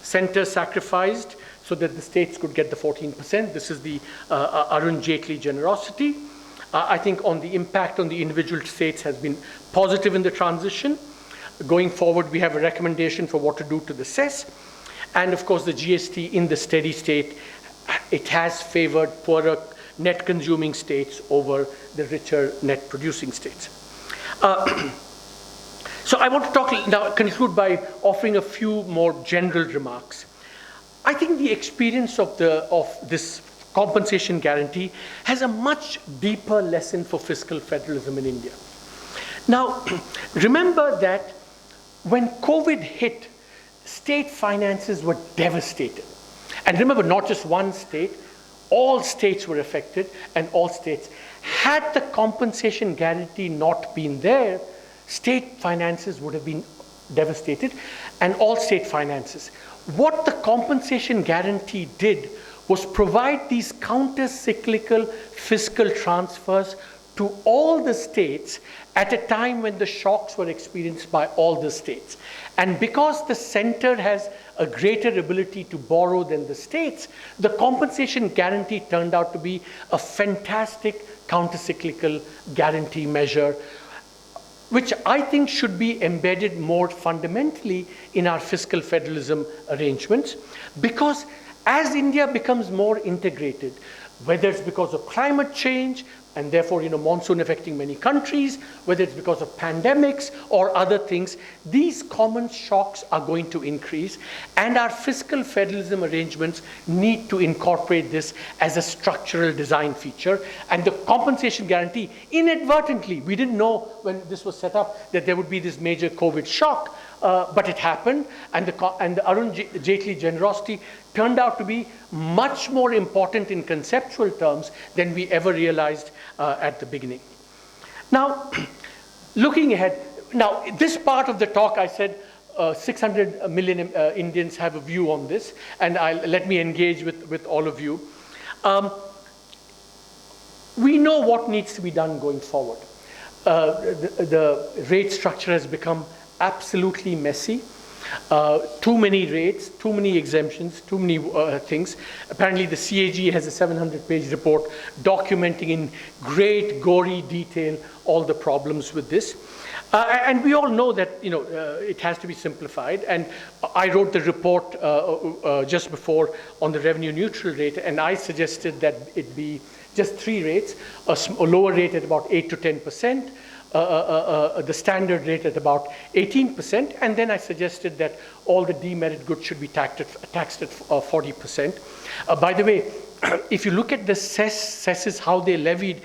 Center sacrificed so that the states could get the 14%. This is the Arvind Subramanian generosity. I think on the impact on the individual states has been positive in the transition. Going forward, we have a recommendation for what to do to the cess. And of course, the GST in the steady state, it has favored poorer net consuming states over the richer net producing states. So I want to now conclude by offering a few more general remarks. I think the experience of this compensation guarantee has a much deeper lesson for fiscal federalism in India. Now, remember that when COVID hit, state finances were devastated. And remember, not just one state, all states were affected, and all states. Had the compensation guarantee not been there, state finances would have been devastated, and all state finances. What the compensation guarantee did was provide these counter-cyclical fiscal transfers to all the states at a time when the shocks were experienced by all the states. And because the center has a greater ability to borrow than the states, the compensation guarantee turned out to be a fantastic counter-cyclical guarantee measure, which I think should be embedded more fundamentally in our fiscal federalism arrangements, because as India becomes more integrated, whether it's because of climate change, and therefore, monsoon affecting many countries, whether it's because of pandemics or other things, these common shocks are going to increase, and our fiscal federalism arrangements need to incorporate this as a structural design feature. And the compensation guarantee, inadvertently, we didn't know when this was set up that there would be this major COVID shock, but it happened, and the Arvind Subramanian generosity turned out to be much more important in conceptual terms than we ever realized at the beginning. Now, looking ahead, now this part of the talk I said 600 million Indians have a view on this, and let me engage with all of you. We know what needs to be done going forward. The rate structure has become absolutely messy. Too many rates, too many exemptions, too many things. Apparently the CAG has a 700-page report documenting in great gory detail all the problems with this. And we all know that it has to be simplified. And I wrote the report just before on the revenue neutral rate, and I suggested that it be just 3 rates, a lower rate at about 8 to 10%, the standard rate at about 18%, and then I suggested that all the demerit goods should be taxed at 40%. By the way, if you look at the cesses, how they levied,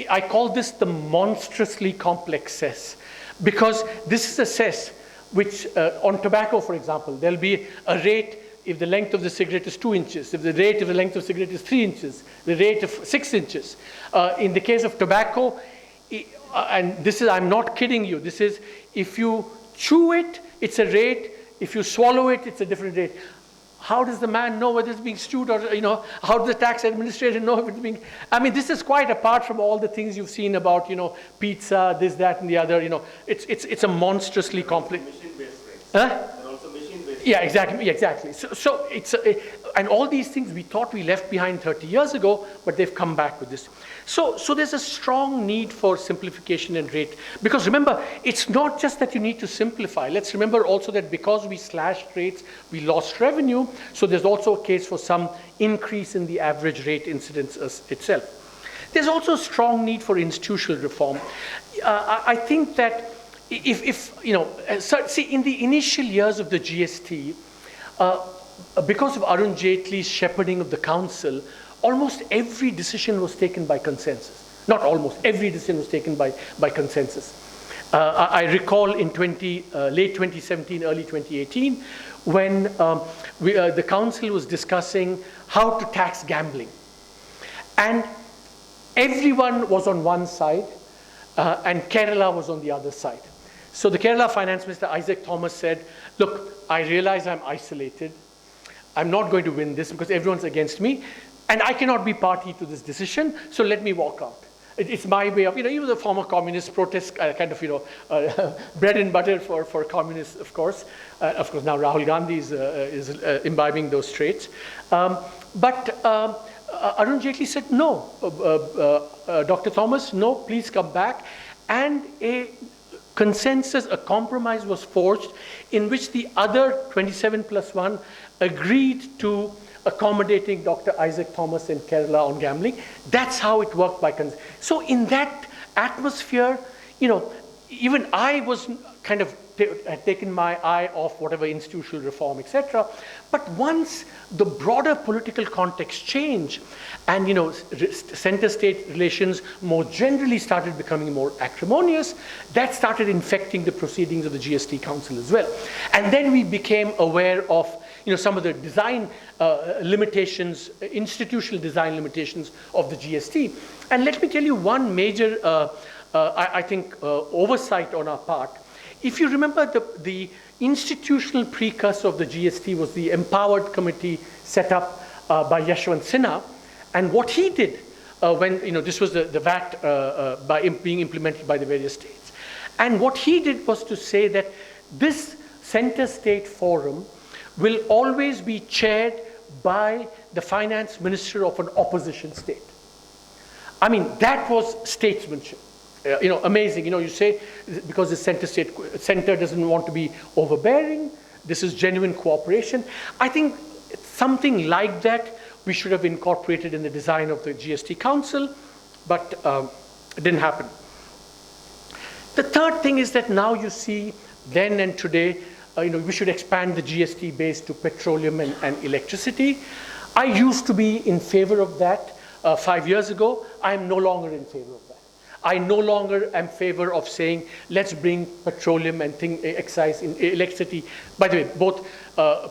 I call this the monstrously complex cess, because this is a cess which, on tobacco, for example, there'll be a rate if the length of the cigarette is 2 inches, if the rate of the length of the cigarette is 3 inches, the rate of 6 inches. In the case of tobacco, and this is, I'm not kidding you, this is, if you chew it, it's a rate, if you swallow it, it's a different rate. How does the man know whether it's being stewed or, how does the tax administrator know if it's being, I mean, this is quite apart from all the things you've seen about, pizza, this, that, and the other, it's a monstrously complex. Huh? Yeah, exactly. So it's, and all these things we thought we left behind 30 years ago, but they've come back with this. So there's a strong need for simplification and rate. Because remember, it's not just that you need to simplify. Let's remember also that because we slashed rates, we lost revenue. So there's also a case for some increase in the average rate incidence itself. There's also a strong need for institutional reform. I think that see, in the initial years of the GST, because of Arun Jaitley's shepherding of the council, almost every decision was taken by consensus. Not almost, every decision was taken by consensus. I recall in late 2017, early 2018, when the council was discussing how to tax gambling. And everyone was on one side, and Kerala was on the other side. So the Kerala Finance Minister, Isaac Thomas, said, look, I realize I'm isolated. I'm not going to win this because everyone's against me, and I cannot be party to this decision, so let me walk out. It's my way of, even the former communist protest, kind of, bread and butter for communists, of course. Of course, now Rahul Gandhi is imbibing those traits. But Arun Jaitley said, no, Dr. Thomas, no, please come back. And a consensus, a compromise was forged in which the other 27 plus 1 agreed to accommodating Dr. Isaac Thomas in Kerala on gambling. That's how it worked by consensus. So in that atmosphere, even I was kind of had taken my eye off whatever institutional reform, etc. But once the broader political context changed and center-state relations more generally started becoming more acrimonious, that started infecting the proceedings of the GST Council as well. And then we became aware of some of the design limitations, institutional design limitations of the GST. And let me tell you one major, I think, oversight on our part. If you remember, the institutional precursor of the GST was the Empowered Committee set up by Yashwant Sinha. And what he did when, this was the VAT being implemented by the various states. And what he did was to say that this center-state forum will always be chaired by the finance minister of an opposition state. I mean, that was statesmanship. Amazing. You say because the center doesn't want to be overbearing. This is genuine cooperation. I think something like that we should have incorporated in the design of the GST Council, but it didn't happen. The third thing is that now you see, then and today, we should expand the GST base to petroleum and electricity. I used to be in favor of that 5 years ago. I am no longer in favor of that. I no longer am in favor of saying, let's bring petroleum and excise in electricity. By the way, both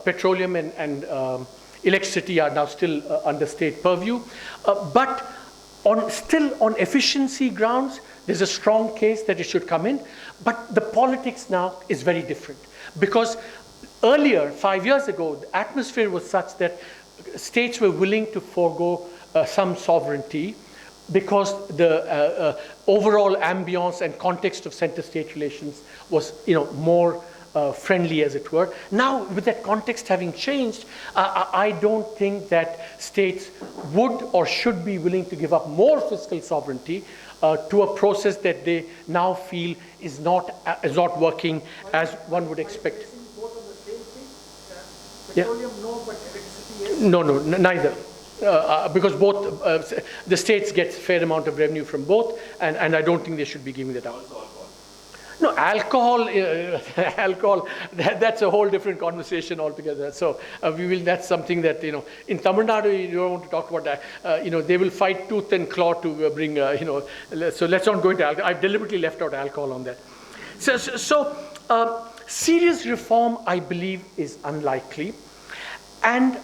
petroleum and electricity are now still under state purview. But still on efficiency grounds, there's a strong case that it should come in. But the politics now is very different. Because earlier, 5 years ago, the atmosphere was such that states were willing to forego some sovereignty because the overall ambience and context of center-state relations was, more friendly, as it were. Now, with that context having changed, I don't think that states would or should be willing to give up more fiscal sovereignty to a process that they now feel is not working as one would expect. Both on the same thing? Yeah. Petroleum, no, but electricity, yes? No, neither. Because both the states get a fair amount of revenue from both, and I don't think they should be giving that out. No, alcohol, that's a whole different conversation altogether. So that's something that, in Tamil Nadu, you don't want to talk about that. They will fight tooth and claw to bring, so let's not go into alcohol. I've deliberately left out alcohol on that. So serious reform, I believe, is unlikely. And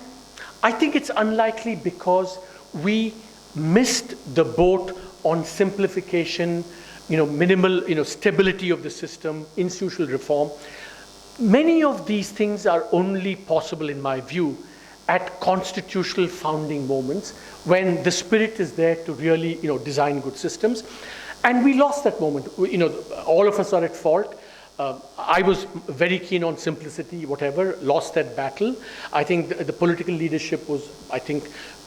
I think it's unlikely because we missed the boat on simplification, minimal, stability of the system, institutional reform. Many of these things are only possible, in my view, at constitutional founding moments when the spirit is there to really, design good systems. And we lost that moment. All of us are at fault. I was very keen on simplicity, whatever, lost that battle. I think the political leadership was,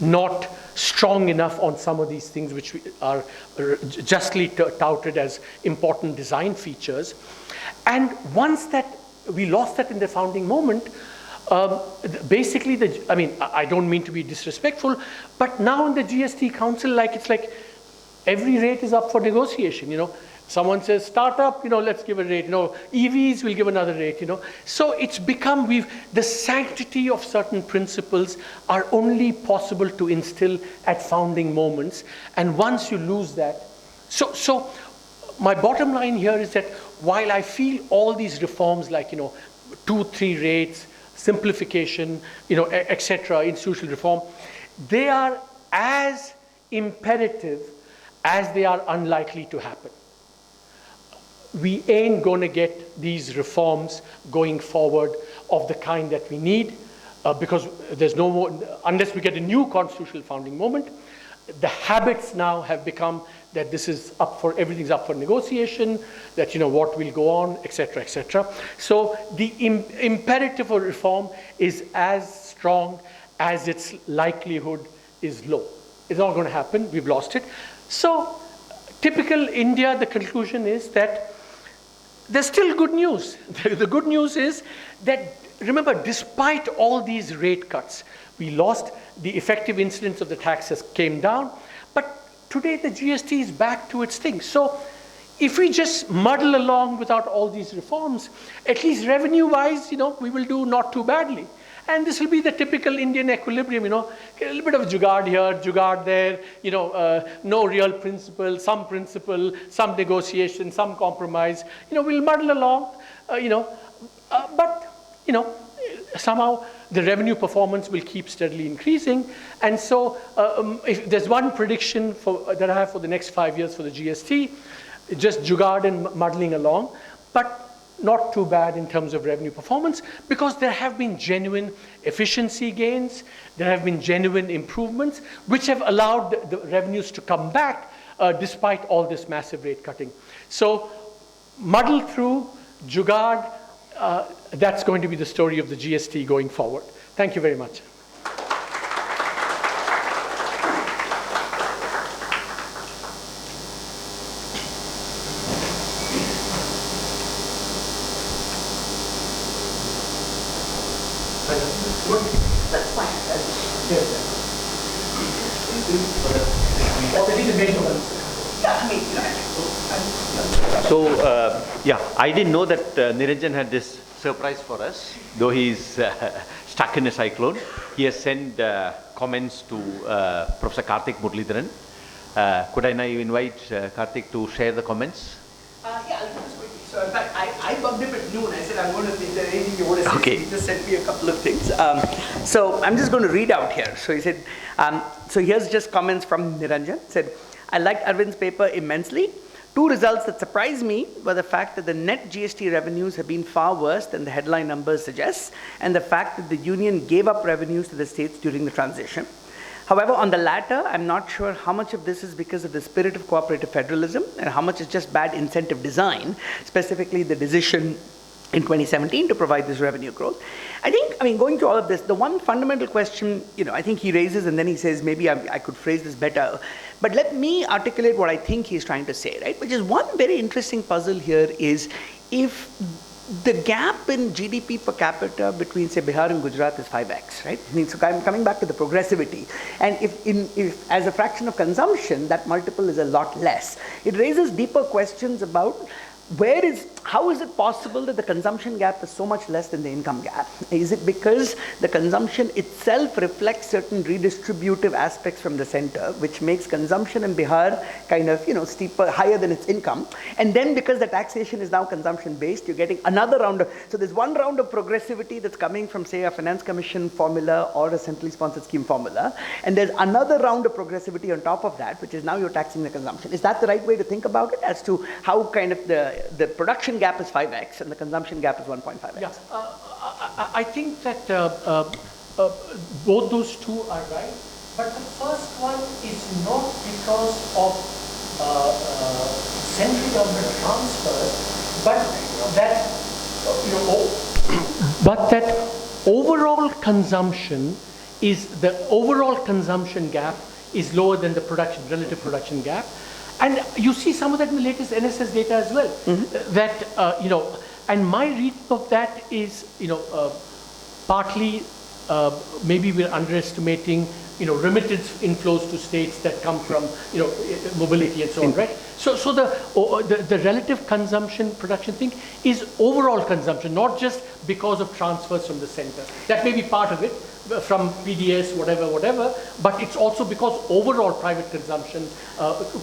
not strong enough on some of these things which are justly touted as important design features. And once that we lost that in the founding moment, basically, I don't mean to be disrespectful, but now in the GST Council, it's like every rate is up for negotiation, Someone says, startup, let's give a rate. EVs, we'll give another rate, So it's become, the sanctity of certain principles are only possible to instill at founding moments. And once you lose that, so my bottom line here is that while I feel all these reforms like, 2-3 rates, simplification, etc., institutional reform, they are as imperative as they are unlikely to happen. We ain't going to get these reforms going forward of the kind that we need because there's no more, unless we get a new constitutional founding moment. The habits now have become that this is everything's up for negotiation, that, what will go on, etc., etc. So the imperative of reform is as strong as its likelihood is low. It's not going to happen. We've lost it. So typical India, the conclusion is that there's still good news. The good news is that, remember, despite all these rate cuts, we lost the effective incidence of the taxes came down, but today the GST is back to its thing. So if we just muddle along without all these reforms, at least revenue-wise, we will do not too badly. And this will be the typical Indian equilibrium, a little bit of jugaad here, jugaad there, no real principle, some negotiation, some compromise. We'll muddle along, but, somehow the revenue performance will keep steadily increasing. And so if there's one prediction that I have for the next 5 years for the GST, just jugaad and muddling along, but not too bad in terms of revenue performance because there have been genuine efficiency gains, there have been genuine improvements which have allowed the revenues to come back despite all this massive rate cutting. So muddle through, jugaad, that's going to be the story of the GST going forward. Thank you very much. That's fine. So, I didn't know that Niranjan had this surprise for us, though he's stuck in a cyclone. He has sent comments to Professor Karthik Muralidharan. Could I now invite Karthik to share the comments? Yeah, I'll do this quickly. So in fact, I bugged him at noon. I said, I'm going to, is there anything you want to say? Okay. So he just sent me a couple of things. So I'm just going to read out here. So he said, so here's just comments from Niranjan. He said, I liked Arvind's paper immensely. 2 results that surprised me were the fact that the net GST revenues have been far worse than the headline numbers suggest, and the fact that the union gave up revenues to the states during the transition. However, on the latter, I'm not sure how much of this is because of the spirit of cooperative federalism and how much is just bad incentive design, specifically the decision in 2017 to provide this revenue growth. I think, I mean, going through all of this, the one fundamental question, I think he raises, and then he says, maybe I could phrase this better, but let me articulate what I think he's trying to say, right? Which is one very interesting puzzle here is if the gap in GDP per capita between, say, Bihar and Gujarat is 5x, right? I mean, so I'm coming back to the progressivity. And if as a fraction of consumption, that multiple is a lot less, it raises deeper questions about how is it possible that the consumption gap is so much less than the income gap? Is it because the consumption itself reflects certain redistributive aspects from the center, which makes consumption in Bihar kind of, steeper, higher than its income? And then because the taxation is now consumption based, you're getting another round so there's one round of progressivity that's coming from, say, a finance commission formula or a centrally sponsored scheme formula. And there's another round of progressivity on top of that, which is now you're taxing the consumption. Is that the right way to think about it as to how kind of the production gap is 5x and the consumption gap is 1.5x? Yeah, I think that both those two are right, but the first one is not because of central government transfers, but that overall consumption gap is lower than the relative production gap. And you see some of that in the latest NSS data as well. That, and my read of that is, partly maybe we're underestimating, remittance inflows to states that come from, mobility and so on, right? So the relative consumption production thing is overall consumption, not just because of transfers from the center. That may be part of it, from PDS, whatever, but it's also because overall private consumption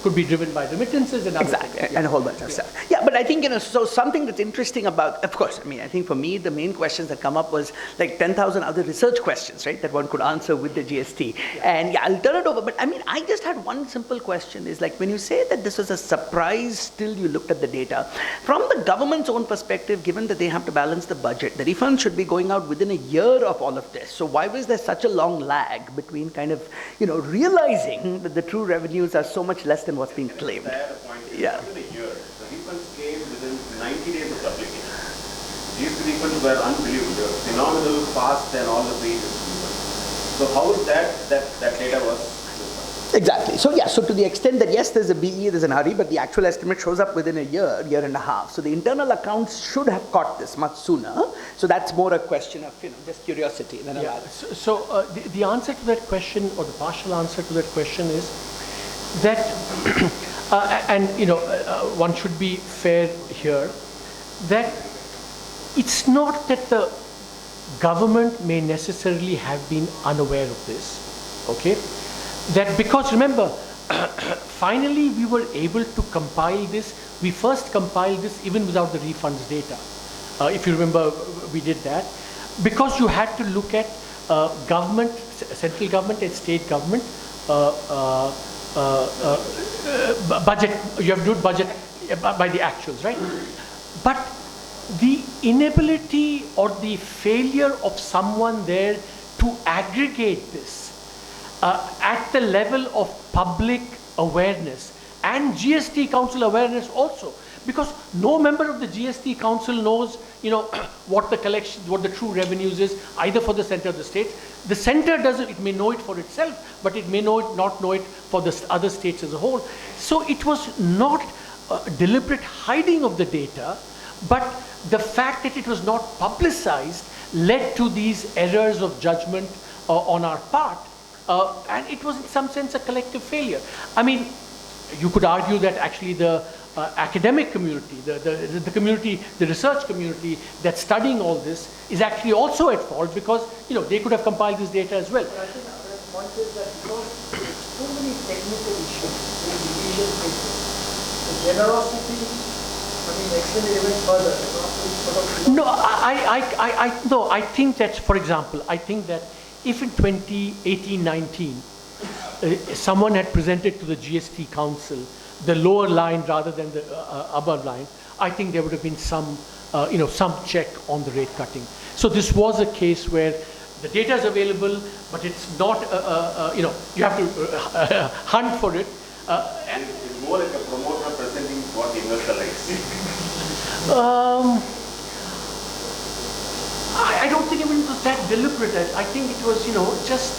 could be driven by remittances and other things. And a whole bunch of stuff. Yeah, but I think, so something that's interesting about, of course, I mean, I think for me, the main questions that come up was like 10,000 other research questions, right, that one could answer with the GST. And yeah, I'll turn it over, but I mean, I just had one simple question is like, when you say that this was a surprise, still you looked at the data, from the government's own perspective, given that they have to balance the budget, the refunds should be going out within a year of all of this. So why was there such a long lag between kind of, realizing that the true revenues are so much less than what's being claimed? Yeah. Within a year, the refunds came within 90 days of publication. These refunds were unbelievable, phenomenal, fast, and all the previous refunds. So how is that data was? Exactly. So yeah, so to the extent that yes, there's a BE, there's an hurry, but the actual estimate shows up within a year and a half. So the internal accounts should have caught this much sooner. So that's more a question of, just curiosity than a So the answer to that question, or the partial answer to that question is that, one should be fair here, that it's not that the government may necessarily have been unaware of this, okay? That because remember, finally we were able to compile this. We first compiled this even without the refunds data. If you remember, we did that. Because you had to look at government, central government and state government budget. You have to do budget by the actuals, right? But the inability or the failure of someone there to aggregate this at the level of public awareness and GST Council awareness also, because no member of the GST Council knows, what the collection, what the true revenues is, either for the center or the states. The center doesn't, it may know it for itself, but it may not know it for the other states as a whole. So it was not deliberate hiding of the data, but the fact that it was not publicized led to these errors of judgment on our part. And it was in some sense a collective failure. I mean, you could argue that actually the academic community, the community, the research community that's studying all this is actually also at fault because, they could have compiled this data as well. But I think the point is that because there's so many technical issues in the initial phases, the generosity, extended even further. No, I think that, for example, if in 2018-19, someone had presented to the GST Council the lower line rather than the above line, I think there would have been some check on the rate cutting. So this was a case where the data is available, but it's not, you have to hunt for it. It's more like a promoter presenting what the investor likes. I don't think even it was that deliberate. I think it was, just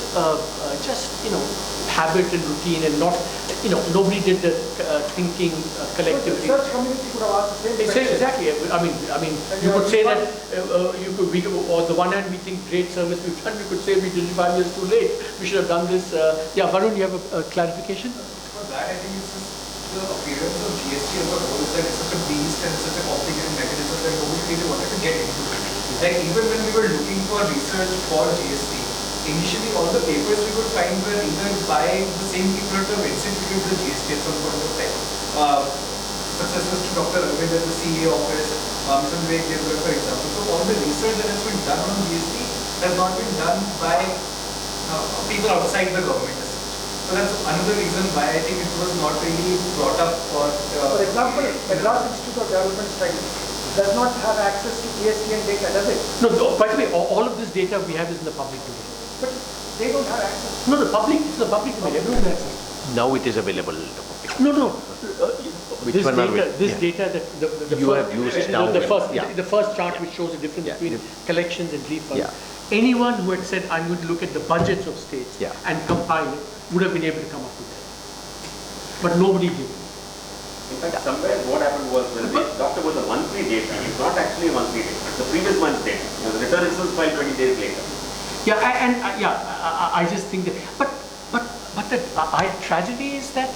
habit and routine, and not, nobody did the thinking collectively. The research community could have asked the same question. Exactly. I mean, you could say that on the one hand we think great service we've done. We could say we did it 5 years too late. We should have done this. Yeah, Varun, you have a clarification? For that, I think it's just the appearance of GST as a whole is that it's such a beast and such a complicated mechanism that nobody really wanted to get into. Like even when we were looking for research for GST, initially all the papers we could find were either by the same people who have instituted the GST at some point of time. Successors to Dr. Arvind at the CA office, Mr. Vivek Devgar, for example. So all the research that has been done on GST has not been done by people outside the government. So that's another reason why I think it was not really brought up for example, Madras Institute of Development Studies does not have access to GSTN data, does it? No, by the way, all of this data we have is in the public domain. But they don't have access. No, it's the public domain. Everyone has access. Now it is available in the public. No. Which one are we? This data that the You first, have used now. the first chart which shows the difference between collections and refunds. Yeah. Anyone who had said I'm going to look at the budgets of states and compile it would have been able to come up with that. But nobody did. In fact, somewhere what happened was when we talked about the monthly data, it's not actually a monthly data, it's the previous month's data. The return is filed 20 days later. I just think that, but the tragedy is that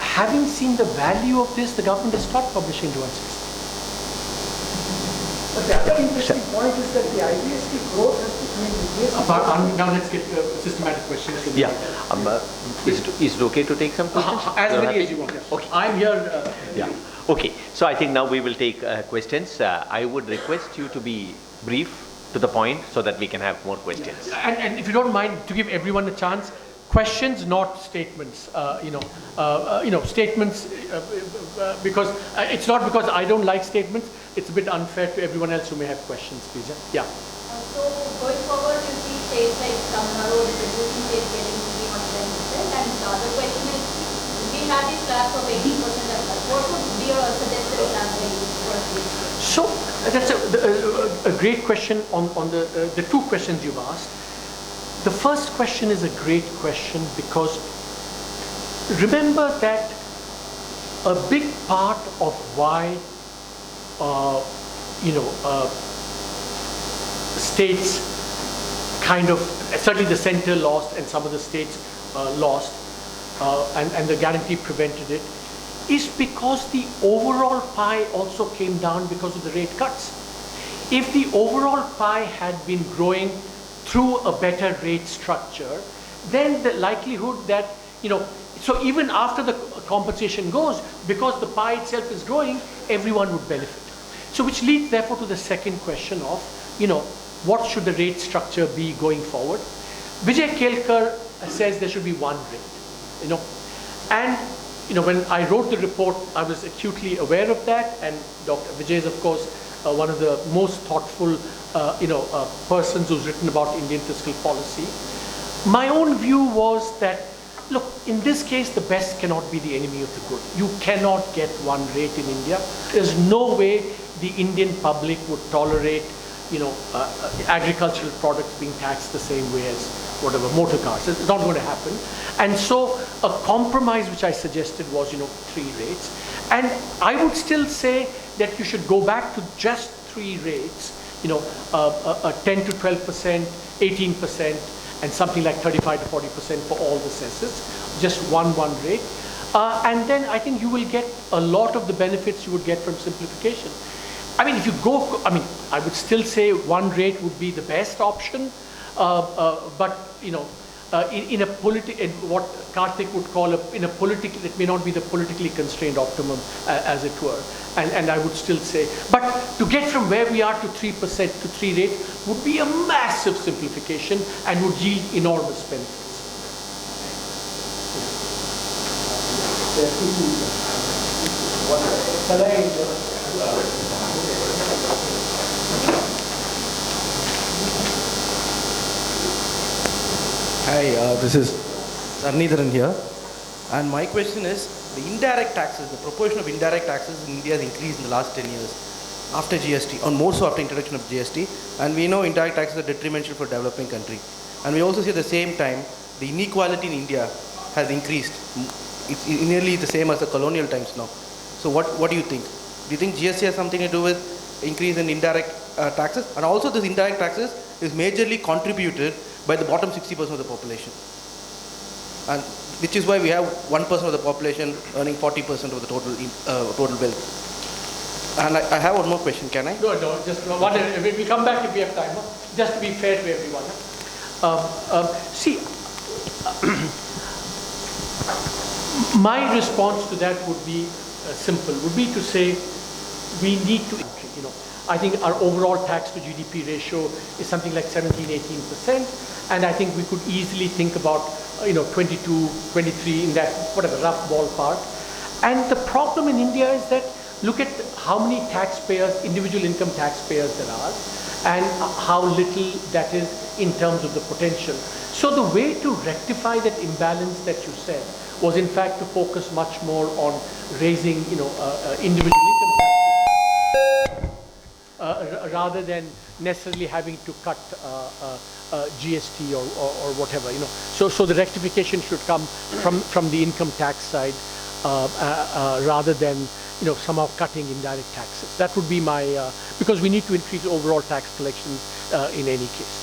having seen the value of this, the government has stopped publishing to us. But the other interesting point is that the IGST growth has been Now let's get systematic questions. Yeah. Is it okay to take some questions? As You're many happy? as you want. Yeah. Okay. I'm here. Yeah. Okay. So I think now we will take questions. I would request you to be brief, to the point, so that we can have more questions. And if you don't mind, to give everyone a chance, questions, not statements. Statements because it's not because I don't like statements. It's a bit unfair to everyone else who may have questions, please. Yeah. So going forward, you see states like Tamil Nadu reducing states getting pretty much benefited. And the other question is, we have these slabs of 18% as well. What would be your suggested slab for this? So that's a great question on the two questions you've asked. The first question is a great question because remember that a big part of why states kind of, certainly the center lost and some of the states lost and the guarantee prevented it, is because the overall pie also came down because of the rate cuts. If the overall pie had been growing through a better rate structure, then the likelihood that, so even after the compensation goes, because the pie itself is growing, everyone would benefit. So which leads therefore to the second question of, what should the rate structure be going forward? Vijay Kelkar says there should be one rate, and when I wrote the report, I was acutely aware of that, and Dr. Vijay is of course one of the most thoughtful persons who's written about Indian fiscal policy. My own view was that, look, in this case, the best cannot be the enemy of the good. You cannot get one rate in India. There's no way the Indian public would tolerate, agricultural products being taxed the same way as whatever motor cars. It's not going to happen. And so a compromise which I suggested was, 3 rates. And I would still say that you should go back to just 3 rates, a 10 to 12%, 18%, and something like 35 to 40% for all the cesses, just one rate. And then I think you will get a lot of the benefits you would get from simplification. I mean, if you go, I would still say one rate would be the best option, but in a what Karthik would call in a political, it may not be the politically constrained optimum, as it were. And I would still say, but to get from where we are to 3% to 3 rate would be a massive simplification and would yield enormous benefits. Hi, this is Sarnidharan here, and my question is, the indirect taxes, the proportion of indirect taxes in India has increased in the last 10 years. after GST, or more so after introduction of GST. And we know indirect taxes are detrimental for developing country. And we also see at the same time, the inequality in India has increased. It's nearly the same as the colonial times now. So what do you think? Do you think GST has something to do with increase in indirect taxes? And also this indirect taxes is majorly contributed by the bottom 60% of the population. And which is why we have 1% of the population earning 40% of the total wealth. And I have one more question, can I? No, just one. We'll come back if we have time. Just to be fair to everyone. See, my response to that would be simple. Would be to say we need to. I think our overall tax to GDP ratio is something like 17–18%, and I think we could easily think about 22–23 in that whatever rough ballpark. And the problem in India is that look at how many taxpayers, individual income taxpayers there are, and how little that is in terms of the potential. So the way to rectify that imbalance that you said was in fact to focus much more on raising individual income taxes rather than necessarily having to cut GST or whatever. So the rectification should come from the income tax side rather than somehow cutting indirect taxes. That would be my, because we need to increase overall tax collections in any case.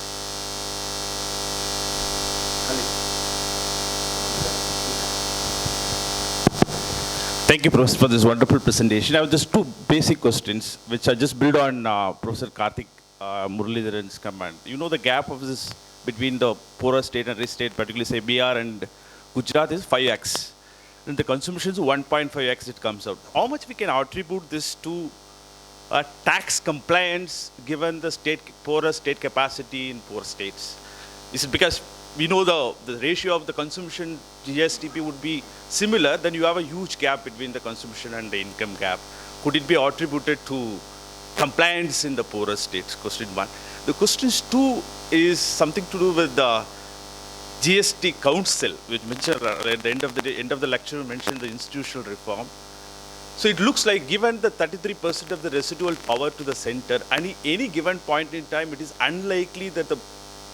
Thank you, Professor, for this wonderful presentation. I have just two basic questions, which I just build on Professor Karthik Muralidharan's comment. You know the gap of this between the poorer state and rich state, particularly say Bihar and Gujarat, is 5x. And the consumption is 1.5x it comes out. How much we can attribute this to tax compliance given the poorer state capacity in poor states? Is it because we know the ratio of the consumption GSTP would be similar, then you have a huge gap between the consumption and the income gap? Could it be attributed to compliance in the poorer states? Question one. The questions two is something to do with the GST Council, which mentioned at the end of the lecture mentioned the institutional reform. So it looks like given the 33% of the residual power to the center, any given point in time, it is unlikely that the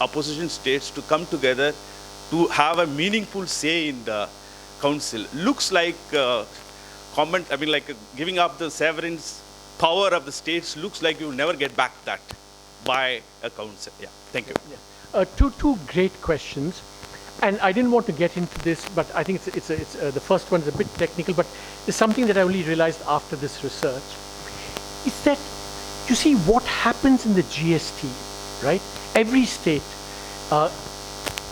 opposition states to come together to have a meaningful say in the council. Looks like giving up the sovereign power of the states looks like you will never get back that by a council. Yeah, thank you. Yeah. Two great questions. And I didn't want to get into this, but I think it's the first one is a bit technical, but it's something that I only realized after this research. Is that, you see, what happens in the GST, right? Every state,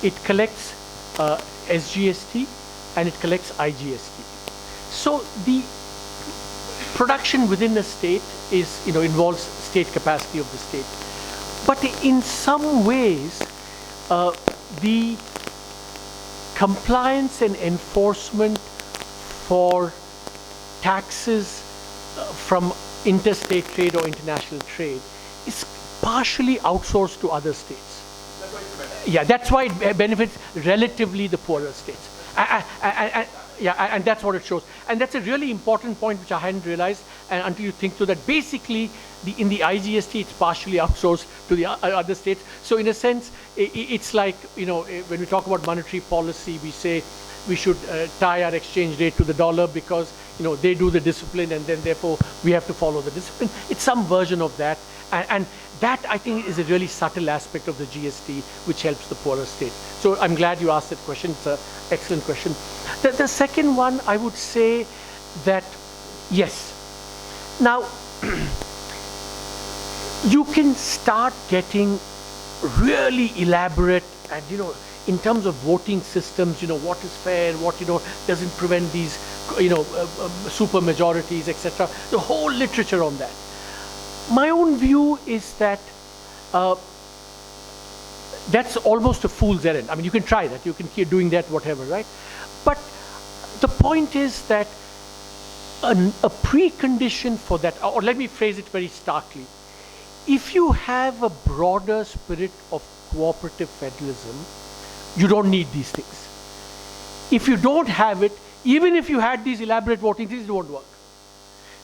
it collects SGST and it collects IGST. So the production within a state is, involves state capacity of the state. But in some ways, the compliance and enforcement for taxes from interstate trade or international trade is partially outsourced to other states. That's why it's better. Yeah, that's why it benefits relatively the poorer states. And that's what it shows. And that's a really important point which I hadn't realized until you think through that. Basically, in the IGST, it's partially outsourced to the other states. So in a sense, it's like, when we talk about monetary policy, we say we should tie our exchange rate to the dollar because, they do the discipline and then therefore we have to follow the discipline. It's some version of that. And that, I think, is a really subtle aspect of the GST which helps the poorer state. So I'm glad you asked that question. It's an excellent question. The second one, I would say that, yes. Now, you can start getting really elaborate and, in terms of voting systems, what is fair, what, doesn't prevent these, super majorities, etc. The whole literature on that. My own view is that that's almost a fool's errand. I mean, you can try that, you can keep doing that, whatever, right? But the point is that a precondition for that, or let me phrase it very starkly, if you have a broader spirit of cooperative federalism, you don't need these things. If you don't have it, even if you had these elaborate voting things, it won't work.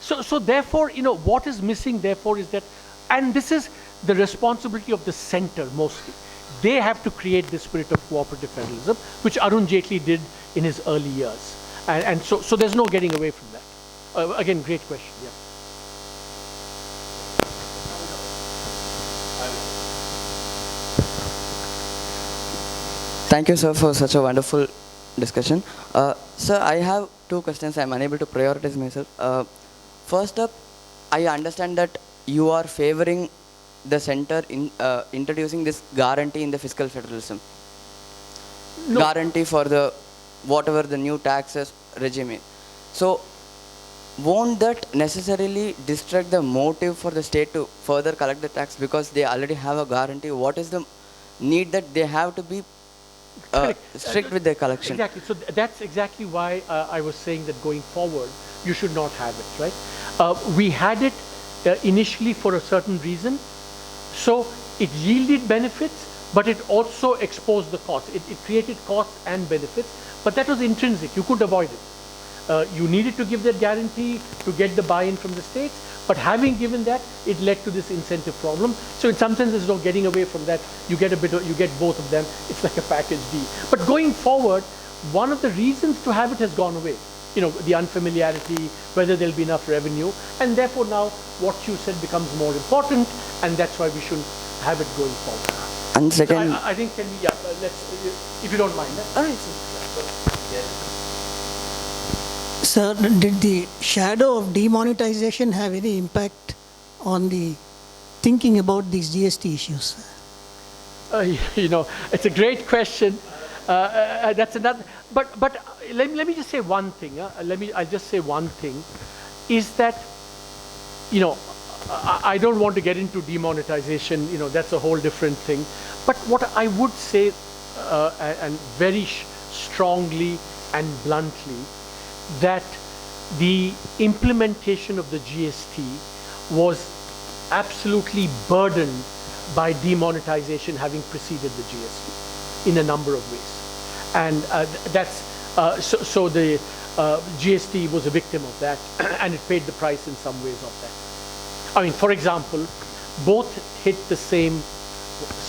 So therefore, what is missing therefore is that, and this is the responsibility of the center mostly. They have to create this spirit of cooperative federalism, which Arun Jaitley did in his early years. And so there's no getting away from that. Again, great question, yeah. Thank you, sir, for such a wonderful discussion. Sir, I have two questions. I'm unable to prioritize myself. First up, I understand that you are favoring the center in introducing this guarantee in the fiscal federalism. No. Guarantee for the whatever the new taxes regime is. So, won't that necessarily distract the motive for the state to further collect the tax because they already have a guarantee? What is the need that they have to be strict with their collection? Exactly. So that's exactly why I was saying that going forward, you should not have it, right? We had it initially for a certain reason. So it yielded benefits, but it also exposed the cost. It created costs and benefits, but that was intrinsic. You couldn't avoid it. You needed to give that guarantee to get the buy-in from the states, but having given that, it led to this incentive problem. So in some sense, there's no getting away from that. You get you get both of them. It's like a package deal. But going forward, one of the reasons to have it has gone away. The unfamiliarity, whether there'll be enough revenue, and therefore now what you said becomes more important, and that's why we should have it going forward. And second, so I think let's, if you don't mind. Sir, did the shadow of demonetization have any impact on the thinking about these GST issues? It's a great question. That's another. But let me just say one thing. I'll just say one thing, is that I don't want to get into demonetization. That's a whole different thing. But what I would say, and very strongly and bluntly, that the implementation of the GST was absolutely burdened by demonetization having preceded the GST in a number of ways. And so the GST was a victim of that, and it paid the price in some ways of that. I mean, for example, both hit the same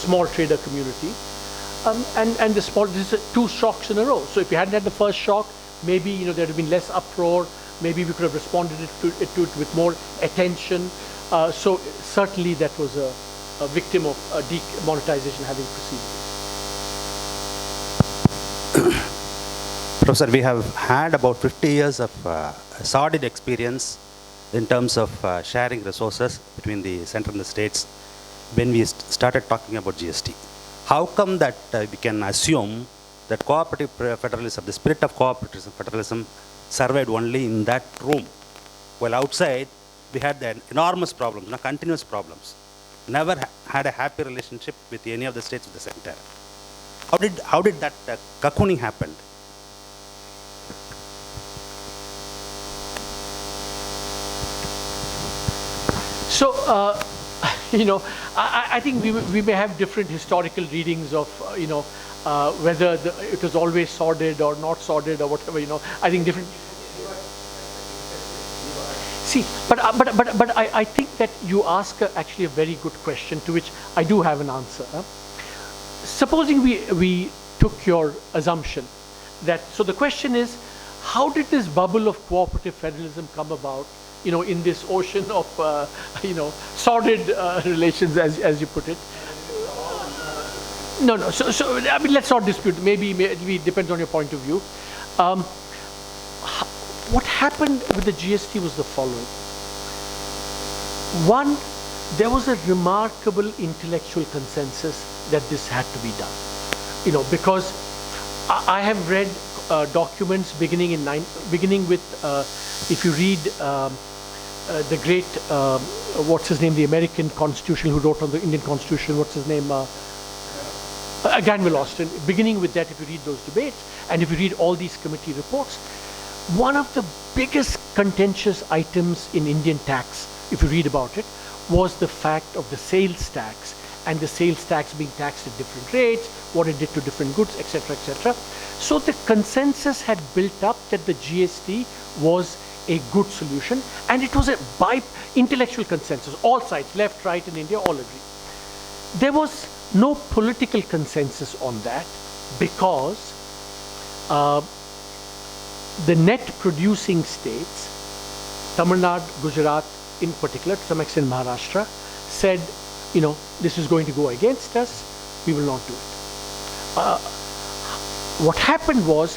small trader community, and this is two shocks in a row. So if you hadn't had the first shock, maybe there'd have been less uproar. Maybe we could have responded to it with more attention. So certainly that was a victim of demonetization having preceded. Professor, we have had about 50 years of sordid experience in terms of sharing resources between the center and the states when we started talking about GST. How come that we can assume that cooperative federalism, the spirit of cooperative federalism, survived only in that room, while outside we had the enormous problems, continuous problems. Never had a happy relationship with any of the states of the center. How did that cocooning happen? So, I think we may have different historical readings of, whether it was always sordid or not sordid or whatever, I think different. See, but I think that you ask actually a very good question to which I do have an answer. Supposing we took your assumption that, so the question is, how did this bubble of cooperative federalism come about, in this ocean of, sordid relations, as you put it? No. So I mean, let's not dispute. Maybe it depends on your point of view. What happened with the GST was the following. One, there was a remarkable intellectual consensus that this had to be done. Because I have read documents beginning with, if you read the great, what's his name, the American Constitution who wrote on the Indian Constitution, what's his name? Granville Austin. Beginning with that, if you read those debates, and if you read all these committee reports, one of the biggest contentious items in Indian tax, if you read about it, was the fact of the sales tax, and the sales tax being taxed at different rates, what it did to different goods, etc., etc. So the consensus had built up that the GST was a good solution, and it was a intellectual consensus. All sides, left, right in India, all agreed. There was no political consensus on that because the net producing states, Tamil Nadu, Gujarat in particular, to some extent Maharashtra, said, this is going to go against us, we will not do it. What happened was,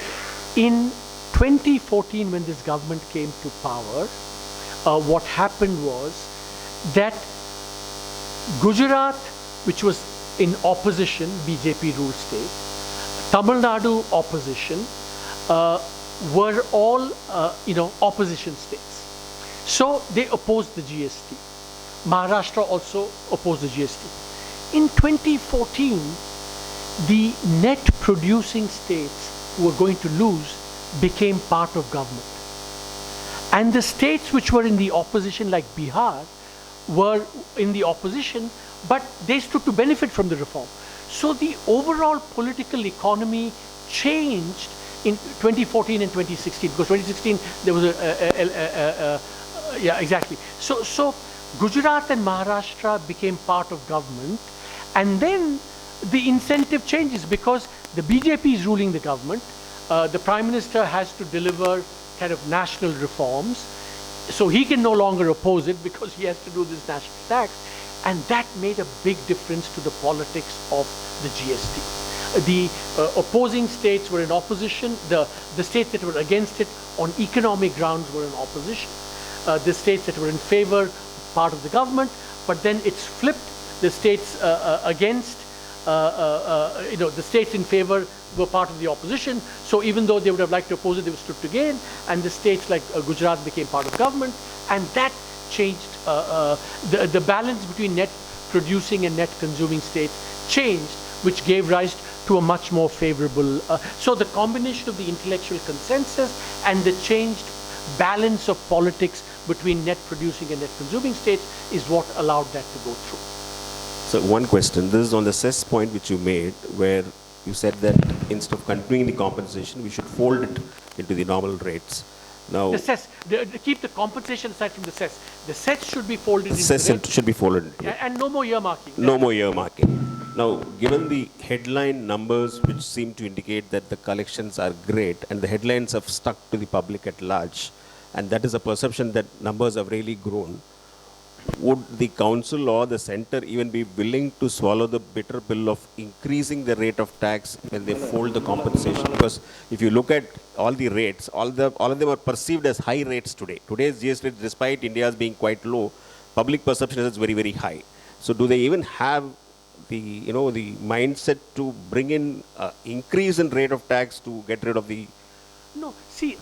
in 2014 when this government came to power, what happened was that Gujarat, which was in opposition, BJP ruled state, Tamil Nadu opposition, were all opposition states. So they opposed the GST. Maharashtra also opposed the GST. In 2014, the net producing states who were going to lose became part of government. And the states which were in the opposition, like Bihar, were in the opposition, but they stood to benefit from the reform. So the overall political economy changed in 2014 and 2016, because 2016 there was yeah, exactly. So Gujarat and Maharashtra became part of government, and then the incentive changes because the BJP is ruling the government. The Prime Minister has to deliver kind of national reforms, so he can no longer oppose it because he has to do this national tax, and that made a big difference to the politics of the GST. The opposing states were in opposition, the states that were against it on economic grounds were in opposition, the states that were in favor, part of the government, but then it's flipped, the states against, the states in favor were part of the opposition, so even though they would have liked to oppose it, they stood to gain, and the states like Gujarat became part of government, and that changed, the balance between net producing and net consuming states changed, which gave rise to a much more favorable, so the combination of the intellectual consensus and the changed balance of politics between net producing and net consuming states is what allowed that to go through. So one question, this is on the cess point which you made, where you said that instead of continuing the compensation, we should fold it into the normal rates. Now, the cess, keep the compensation aside from the cess. The cess should be folded into cess should be folded into it. And no more earmarking. No more earmarking. Now, given the headline numbers which seem to indicate that the collections are great, and the headlines have stuck to the public at large, and that is a perception that numbers have really grown, would the council or the center even be willing to swallow the bitter pill of increasing the rate of tax when they fold the compensation? Because if you look at all the rates, all of them are perceived as high rates today. Today's GST rate, despite India's being quite low, public perception is very, very high. So do they even have the, the mindset to bring in increase in rate of tax to get rid of the... No, see,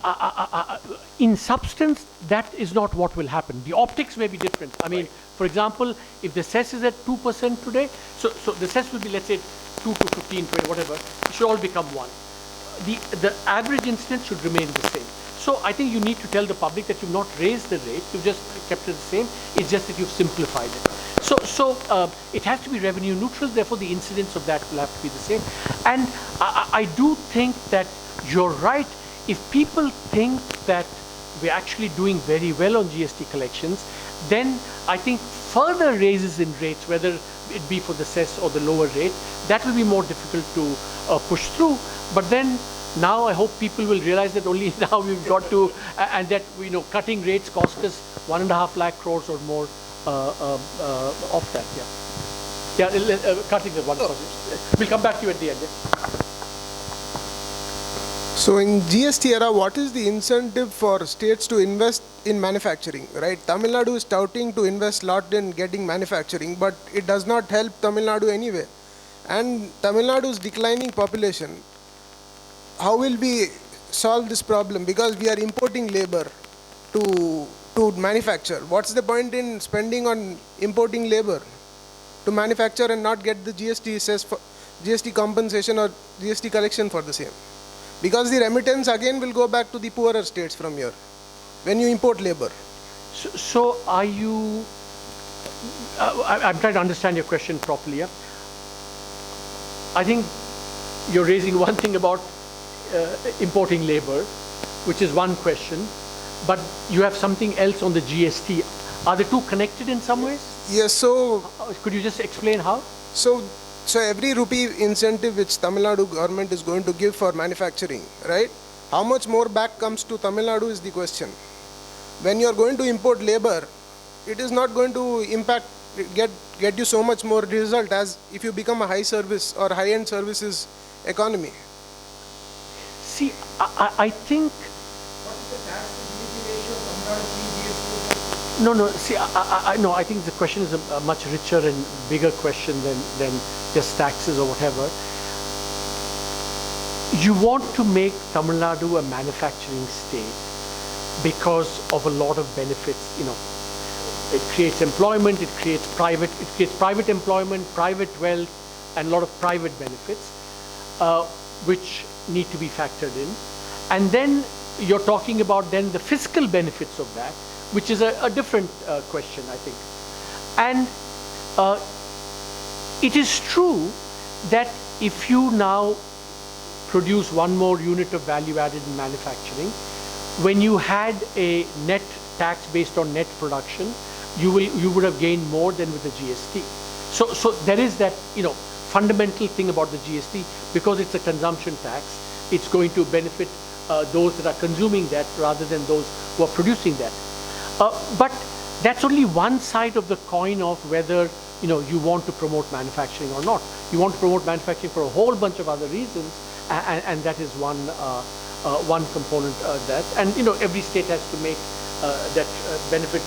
in substance, that is not what will happen. The optics may be different. I mean, for example, if the cess is at 2% today, so the cess will be, let's say, 2 to 15, 20, whatever, it should all become 1. The average incidence should remain the same. So I think you need to tell the public that you've not raised the rate, you've just kept it the same, it's just that you've simplified it. So it has to be revenue neutral, therefore the incidence of that will have to be the same. And I do think that you're right. If people think that we're actually doing very well on GST collections, then I think further raises in rates, whether it be for the cess or the lower rate, that will be more difficult to push through. But then now I hope people will realize that only now we've got to, and that cutting rates cost us 1.5 lakh crores or more of that. Cutting is one project. We'll come back to you at the end. Yeah? So in GST era, what is the incentive for states to invest in manufacturing, right? Tamil Nadu is touting to invest a lot in getting manufacturing, but it does not help Tamil Nadu anyway. And Tamil Nadu's declining population, how will we solve this problem? Because we are importing labor to manufacture. What's the point in spending on importing labor to manufacture and not get the GST compensation or GST collection for the same? Because the remittance again will go back to the poorer states from here when you import labor. So are you, I'm trying to understand your question properly. Yeah? I think you're raising one thing about importing labor, which is one question. but you have something else on the GST. Are the two connected in some ways? Yes, so Could you just explain how? So every rupee incentive which Tamil Nadu government is going to give for manufacturing, right? How much more back comes to Tamil Nadu is the question. When you are going to import labor, it is not going to get you so much more result as if you become a high service or high-end services economy. See, I think. What is the tax to GDP ratio of Tamil Nadu pre-GST? No. See, no. I think the question is a much richer and bigger question than just taxes or whatever. You want to make Tamil Nadu a manufacturing state because of a lot of benefits. It creates employment, it creates private employment, private wealth, and a lot of private benefits, which need to be factored in. And then you're talking about then the fiscal benefits of that, which is a different question, I think. And it is true that if you now produce one more unit of value added in manufacturing, when you had a net tax based on net production, you would have gained more than with the GST. So there is that fundamental thing about the GST, because it's a consumption tax, it's going to benefit those that are consuming that rather than those who are producing that. But that's only one side of the coin of whether you want to promote manufacturing or not. You want to promote manufacturing for a whole bunch of other reasons, and that is one component that. And every state has to make that benefit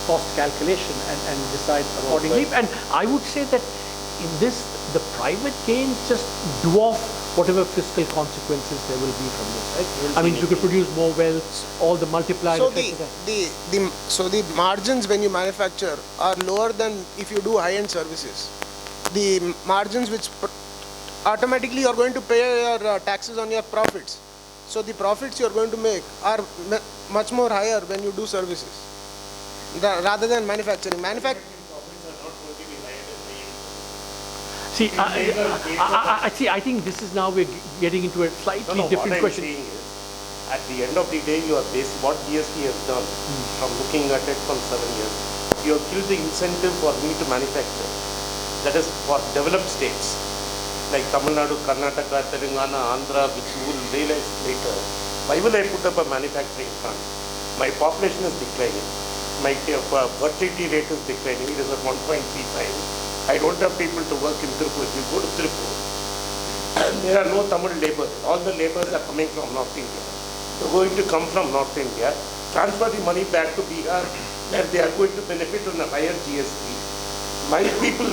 cost calculation and decide accordingly. And I would say that in this, the private gains just dwarf whatever fiscal consequences there will be from this, right? I mean, you could produce more wealth, all the multiplier effects of that. So the margins when you manufacture are lower than if you do high-end services. The margins which automatically you are going to pay your taxes on your profits. So the profits you are going to make are much more higher when you do services rather than manufacturing. See, I think this is now we're getting into a slightly different question. What I'm saying is, at the end of the day, you are based what GST has done from looking at it from 7 years. You have killed the incentive for me to manufacture. That is for developed states like Tamil Nadu, Karnataka, Telangana, Andhra, which you will realize later. Why will I put up a manufacturing plant? My population is declining. My fertility rate is declining. It is at 1.35. I don't have people to work in Tirupur. If you go to Tirupur, there are no Tamil laborers. All the laborers are coming from North India. They're going to come from North India, transfer the money back to Bihar, where they are going to benefit on a higher GST. My people,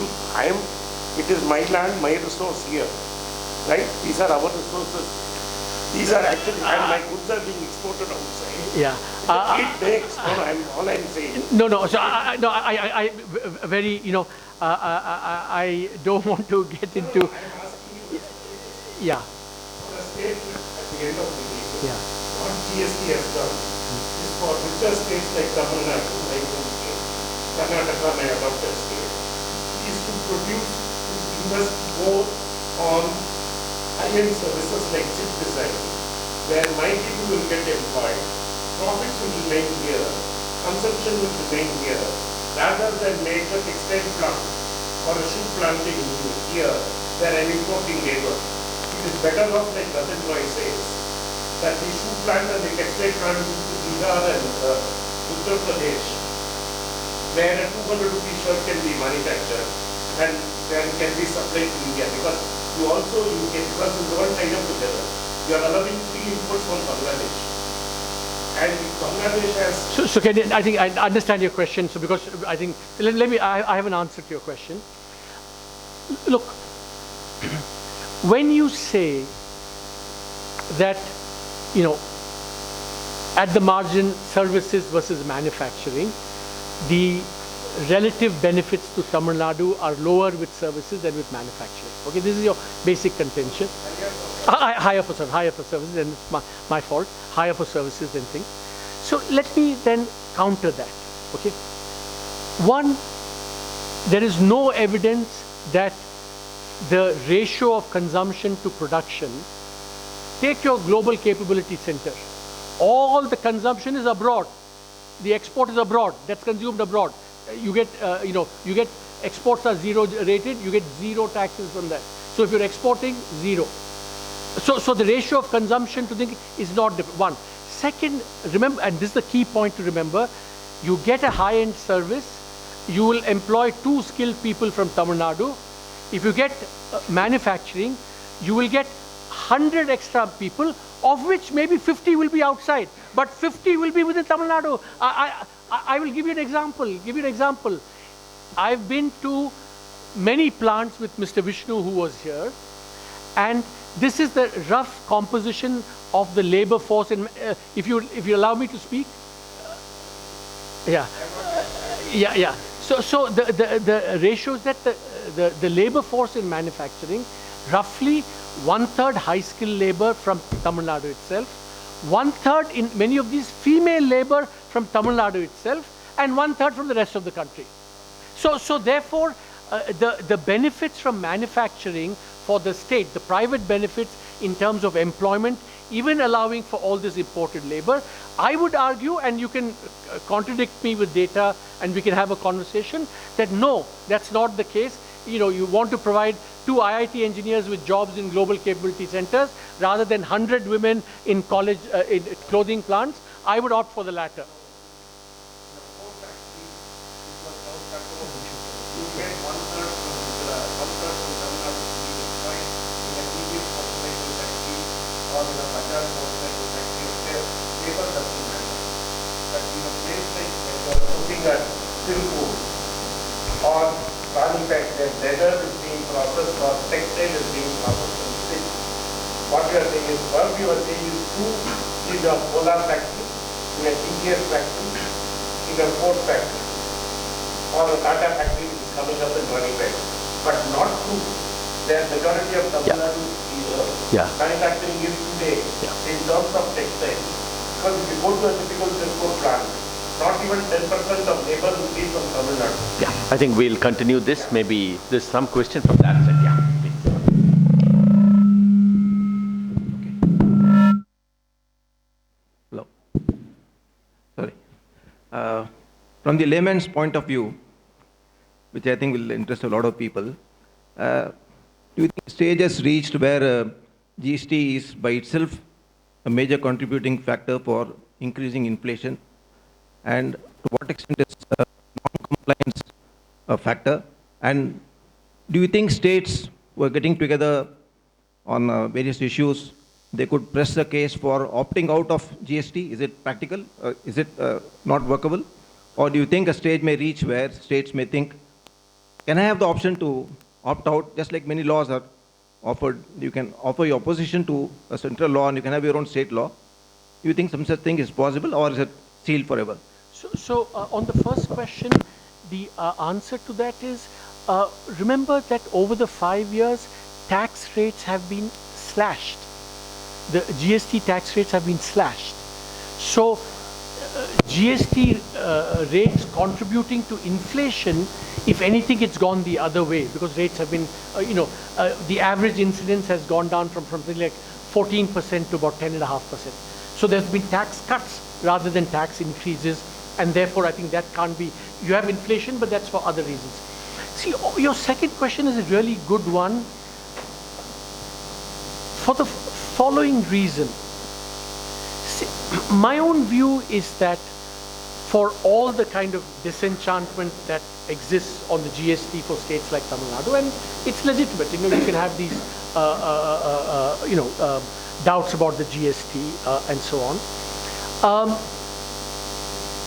it is my land, my resource here, right? These are our resources. These are actually, and my goods are being exported outside. Yeah. It makes, all I'm saying. No. So I very, I don't want to get into. Yeah. For a state, at the end of the day, Yeah. what GST has done is for richer states like Tamil Nadu, like Karnataka, my adopted state, is to produce, invest more on high-end services like chip design, where my people will get employed, profits will remain here, consumption will remain here, rather than make a textile plant or a shoe plant in here, where I'm importing labor. It is better off, like Ratan Roy says, that the shoe plant and the textile plant in Bihar and Uttar Pradesh, where a 200 rupee shirt can be manufactured and then can be supplied to India, because because you don't tie up together, you are allowing free imports from Bangladesh. And Bangladesh has... So I think I understand your question. So because I think, I have an answer to your question. Look, when you say that, at the margin, services versus manufacturing, the relative benefits to Tamil Nadu are lower with services than with manufacturing. Okay, this is your basic contention. Higher for services, and it's my fault. Higher for services than things. So let me then counter that. Okay. One, there is no evidence that the ratio of consumption to production. Take your global capability center. all the consumption is abroad. The export is abroad, that's consumed abroad. You get, you get exports are zero rated, you get zero taxes from that. So if you're exporting, zero. So the ratio of consumption to think is not different. One. Second, remember, and this is the key point to remember, you get a high-end service, you will employ 2 skilled people from Tamil Nadu. If you get manufacturing, you will get 100 extra people, of which maybe 50 will be outside, but 50 will be within Tamil Nadu. I will give you an example. I've been to many plants with Mr. Vishnu, who was here, and this is the rough composition of the labor force. In, if you allow me to speak, yeah. So the ratios that the labor force in manufacturing, roughly 1/3 high skilled labor from Tamil Nadu itself, 1/3 in many of these female labor from Tamil Nadu itself, and 1/3 from the rest of the country. So therefore, the benefits from manufacturing for the state, the private benefits in terms of employment, even allowing for all this imported labor, I would argue, and you can contradict me with data and we can have a conversation, that no, that's not the case. You want to provide 2 IIT engineers with jobs in global capability centers rather than 100 women in college, in clothing plants. I would opt for the latter. At silkwood or manufactured leather is being processed or textile is being processed in silk. What we are saying is, what we are saying is 2 is a polar factory, in a TGS factory, in a Ford factory, or a Tata factory which is coming up and running right. But not true. The majority of Tamil Nadu manufacturing is today in terms of textiles. Because if you go to a typical silkwood plant, not even 10% of labor will be from Tamil Nadu. Yeah, I think we'll continue this. Maybe there's some question from that side. Yeah, please. Okay. Hello. Sorry. From the layman's point of view, which I think will interest a lot of people, do you think stage has reached where GST is by itself a major contributing factor for increasing inflation? And to what extent is non-compliance a factor? And do you think states who are getting together on various issues, they could press the case for opting out of GST? Is it practical? Is it not workable? Or do you think a stage may reach where states may think, can I have the option to opt out, just like many laws are offered? You can offer your opposition to a central law and you can have your own state law. Do you think some such thing is possible, or is it sealed forever? So on the first question, the answer to that is, remember that over the 5 years, tax rates have been slashed. The GST tax rates have been slashed. So GST rates contributing to inflation, if anything, it's gone the other way, because rates have been, the average incidence has gone down from something like 14% to about 10.5%. So there's been tax cuts rather than tax increases, and therefore I think that can't be, you have inflation, but that's for other reasons. See, your second question is a really good one for the following reason. See, my own view is that for all the kind of disenchantment that exists on the GST for states like Tamil Nadu, and it's legitimate, you can have these, doubts about the GST and so on.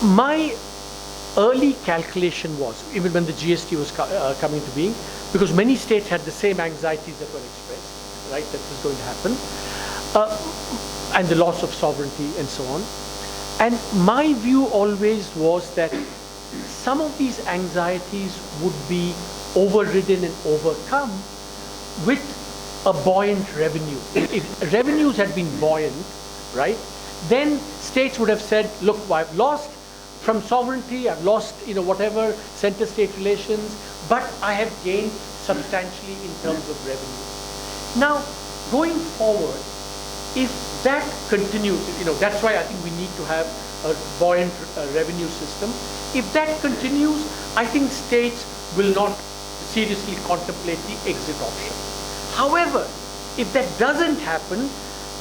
My early calculation was, even when the GST was coming to being, because many states had the same anxieties that were expressed, right, that was going to happen, and the loss of sovereignty and so on. And my view always was that some of these anxieties would be overridden and overcome with a buoyant revenue. If revenues had been buoyant, right, then states would have said, look, I've lost from sovereignty, I've lost, whatever, center-state relations, but I have gained substantially in terms of revenue. Now, going forward, If that continues, that's why I think we need to have a buoyant revenue system. If that continues, I think states will not seriously contemplate the exit option. However, if that doesn't happen,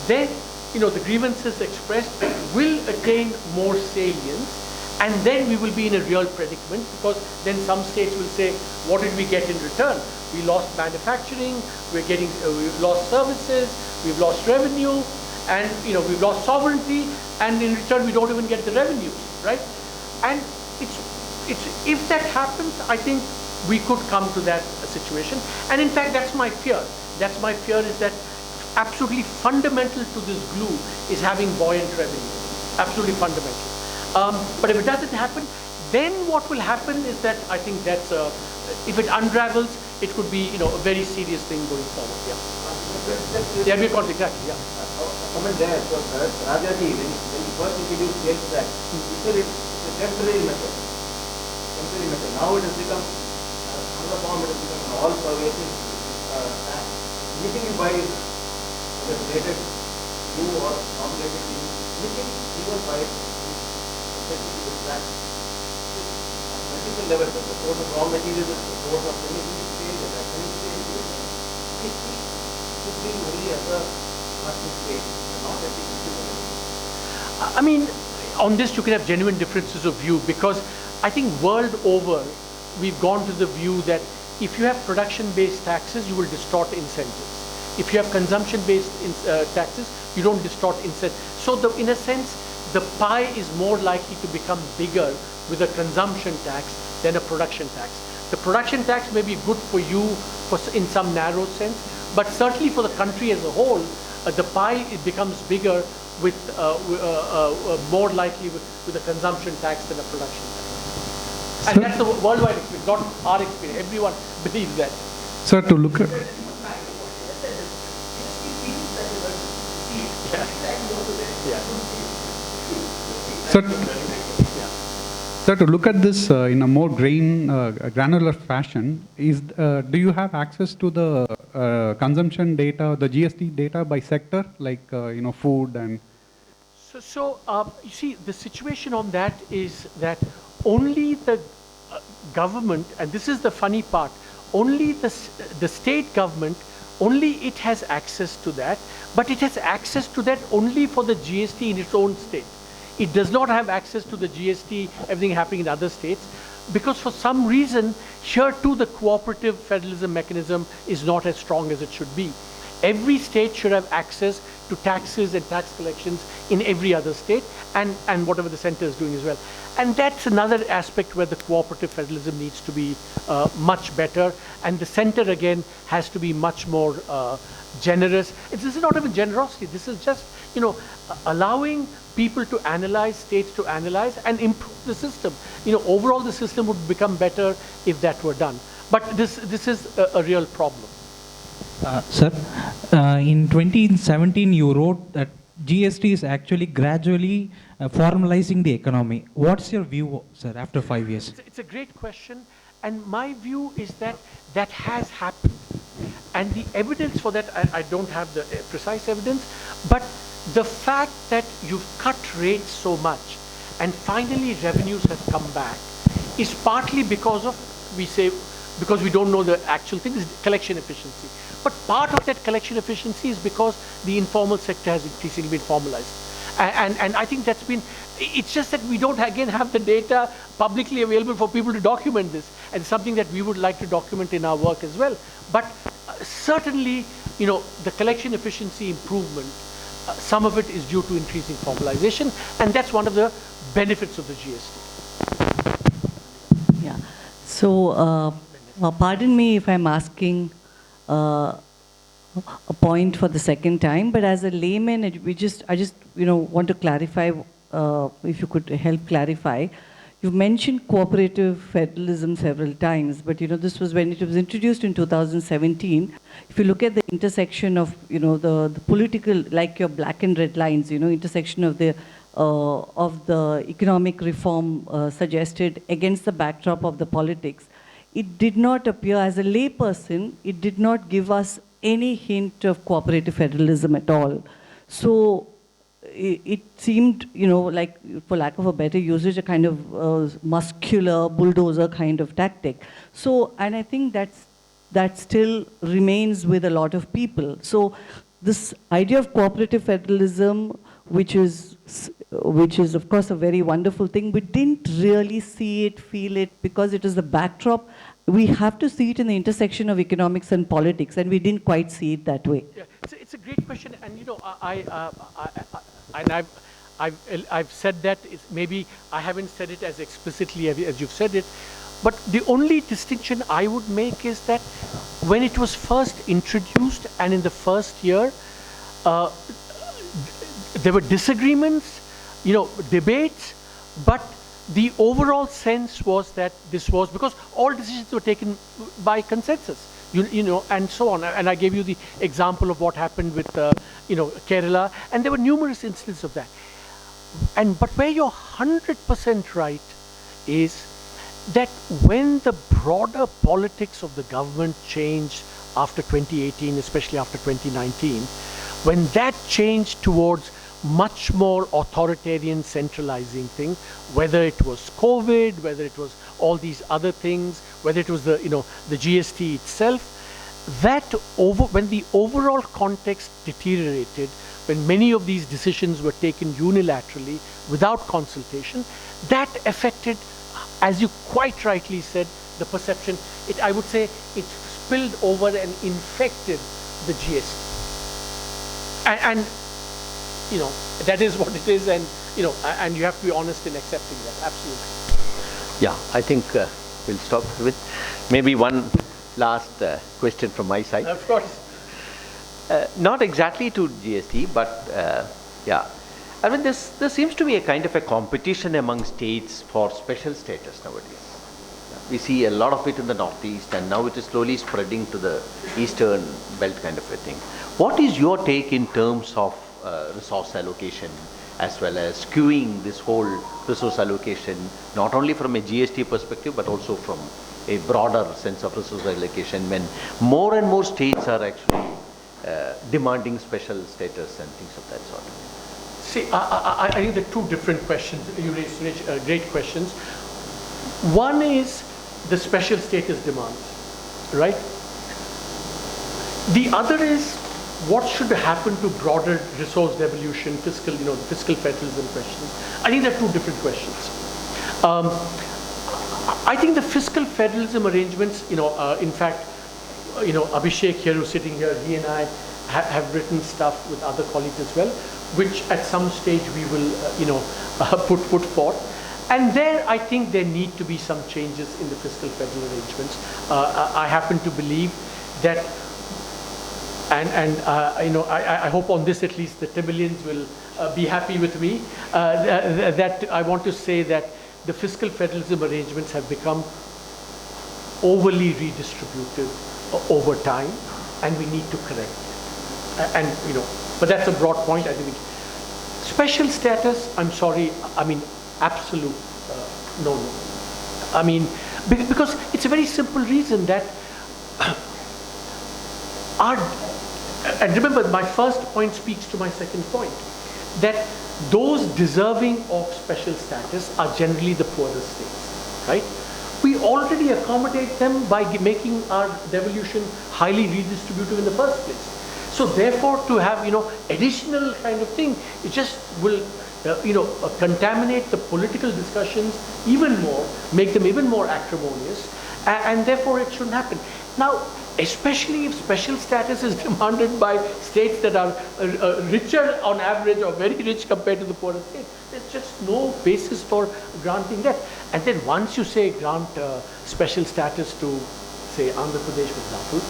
then the grievances expressed will attain more salience, and then we will be in a real predicament, because then some states will say, what did we get in return? We lost manufacturing, we've lost services, we've lost revenue, and we've lost sovereignty, and in return we don't even get the revenues, right? And if that happens, I think we could come to that situation. And in fact, that's my fear. That's my fear, is that absolutely fundamental to this glue is having buoyant revenue. Absolutely fundamental. But if it doesn't happen, then what will happen is that I think that's if it unravels, it could be a very serious thing going forward. Yeah. Yeah, exactly. Yeah. Comment there. So Rajaji, when he first introduced sales tax, he said it's a temporary method. Now it has become another form. It has become an all-pervasive tax. Anything you buy is related to or non-related to you. Anything you will buy is affected to this tax. At multiple levels, the source of raw materials, the source of anything is changed, and anything is changed. It should be only as a market state and not at the consumer level. I mean, on this you can have genuine differences of view, because I think world over we've gone to the view that if you have production-based taxes, you will distort incentives. If you have consumption-based taxes, you don't distort incentives. So in a sense, the pie is more likely to become bigger with a consumption tax than a production tax. The production tax may be good for you in some narrow sense, but certainly for the country as a whole, the pie becomes bigger with more likely with a consumption tax than a production tax. And that's the worldwide experience, not our experience. Everyone believes that. Sir, to look at... Sir, to look at this in a more granular fashion, do you have access to the consumption data, the GST data by sector, like food and... So you see, the situation on that is that only the government, and this is the funny part, only the state government, only it has access to that, but it has access to that only for the GST in its own state. It does not have access to the GST, everything happening in other states, because for some reason, here too the cooperative federalism mechanism is not as strong as it should be. Every state should have access to taxes and tax collections in every other state, and whatever the center is doing as well. And that's another aspect where the cooperative federalism needs to be much better, and the center again has to be much more generous. This is not even generosity, this is just allowing people to analyze, states to analyze and improve the system. Overall the system would become better if that were done. But this is a real problem. Sir, in 2017 you wrote that GST is actually gradually formalizing the economy. What's your view, sir, after 5 years? It's a great question, and my view is that that has happened. And the evidence for that, I don't have the precise evidence, but the fact that you've cut rates so much and finally revenues have come back is partly because of, because we don't know the actual thing, is collection efficiency. But part of that collection efficiency is because the informal sector has increasingly been formalized. And I think that's been, it's just that we don't again have the data publicly available for people to document this, and something that we would like to document in our work as well. But certainly, the collection efficiency improvement, some of it is due to increasing formalization, and that's one of the benefits of the GST. Yeah. So, pardon me if I'm asking a point for the second time, but as a layman, I just want to clarify, if you could help clarify. You've mentioned cooperative federalism several times, but this was when it was introduced in 2017. If you look at the intersection of the political, like your black and red lines, intersection of the economic reform suggested against the backdrop of the politics, it did not appear, as a layperson, it did not give us any hint of cooperative federalism at all. So it seemed, like, for lack of a better usage, a kind of muscular bulldozer kind of tactic. So, and I think that still remains with a lot of people. So this idea of cooperative federalism, which is of course a very wonderful thing, we didn't really see it, feel it, because it is the backdrop. We have to see it in the intersection of economics and politics, and we didn't quite see it that way. Yeah, it's a great question, and I've said that. Maybe I haven't said it as explicitly as you've said it, but the only distinction I would make is that when it was first introduced and in the first year, there were disagreements, debates, but the overall sense was that this was because all decisions were taken by consensus, and so on. And I gave you the example of what happened with, Kerala, and there were numerous instances of that. But where you're 100% right is that when the broader politics of the government changed after 2018, especially after 2019, when that changed towards much more authoritarian centralizing thing, whether it was COVID, whether it was all these other things, whether it was the GST itself, when the overall context deteriorated, when many of these decisions were taken unilaterally without consultation, that affected, as you quite rightly said, the perception. I would say it spilled over and infected the GST. And that is what it is, and you have to be honest in accepting that. Absolutely. Yeah, I think we'll stop with maybe one last question from my side. Of course. Not exactly to GST, but yeah. I mean, there seems to be a kind of a competition among states for special status nowadays. We see a lot of it in the northeast, and now it is slowly spreading to the eastern belt kind of a thing. What is your take in terms of resource allocation, as well as skewing this whole resource allocation, not only from a GST perspective, but also from a broader sense of resource allocation, when more and more states are actually demanding special status and things of that sort? See, I think there are two different questions. You raised great questions. One is the special status demands, right? The other is what should happen to broader resource devolution, fiscal federalism questions. I think there are two different questions. I think the fiscal federalism arrangements, in fact, Abhishek here, who's sitting here, he and I have written stuff with other colleagues as well, which at some stage we will, put forth. And there, I think there need to be some changes in the fiscal federal arrangements. I happen to believe that, I hope on this at least the Tamilians will be happy with me, that I want to say that the fiscal federalism arrangements have become overly redistributive over time, and we need to correct it. But that's a broad point. I think special status, I'm sorry, absolute no. Because it's a very simple reason that and remember, my first point speaks to my second point, that those deserving of special status are generally the poorer states, right? We already accommodate them by making our devolution highly redistributive in the first place. So therefore, to have, additional kind of thing, it just will, contaminate the political discussions even more, make them even more acrimonious, and therefore it shouldn't happen. Now, especially if special status is demanded by states that are richer on average or very rich compared to the poorer states, there's just no basis for granting that. And then once you say grant special status to, say, Andhra Pradesh, for example,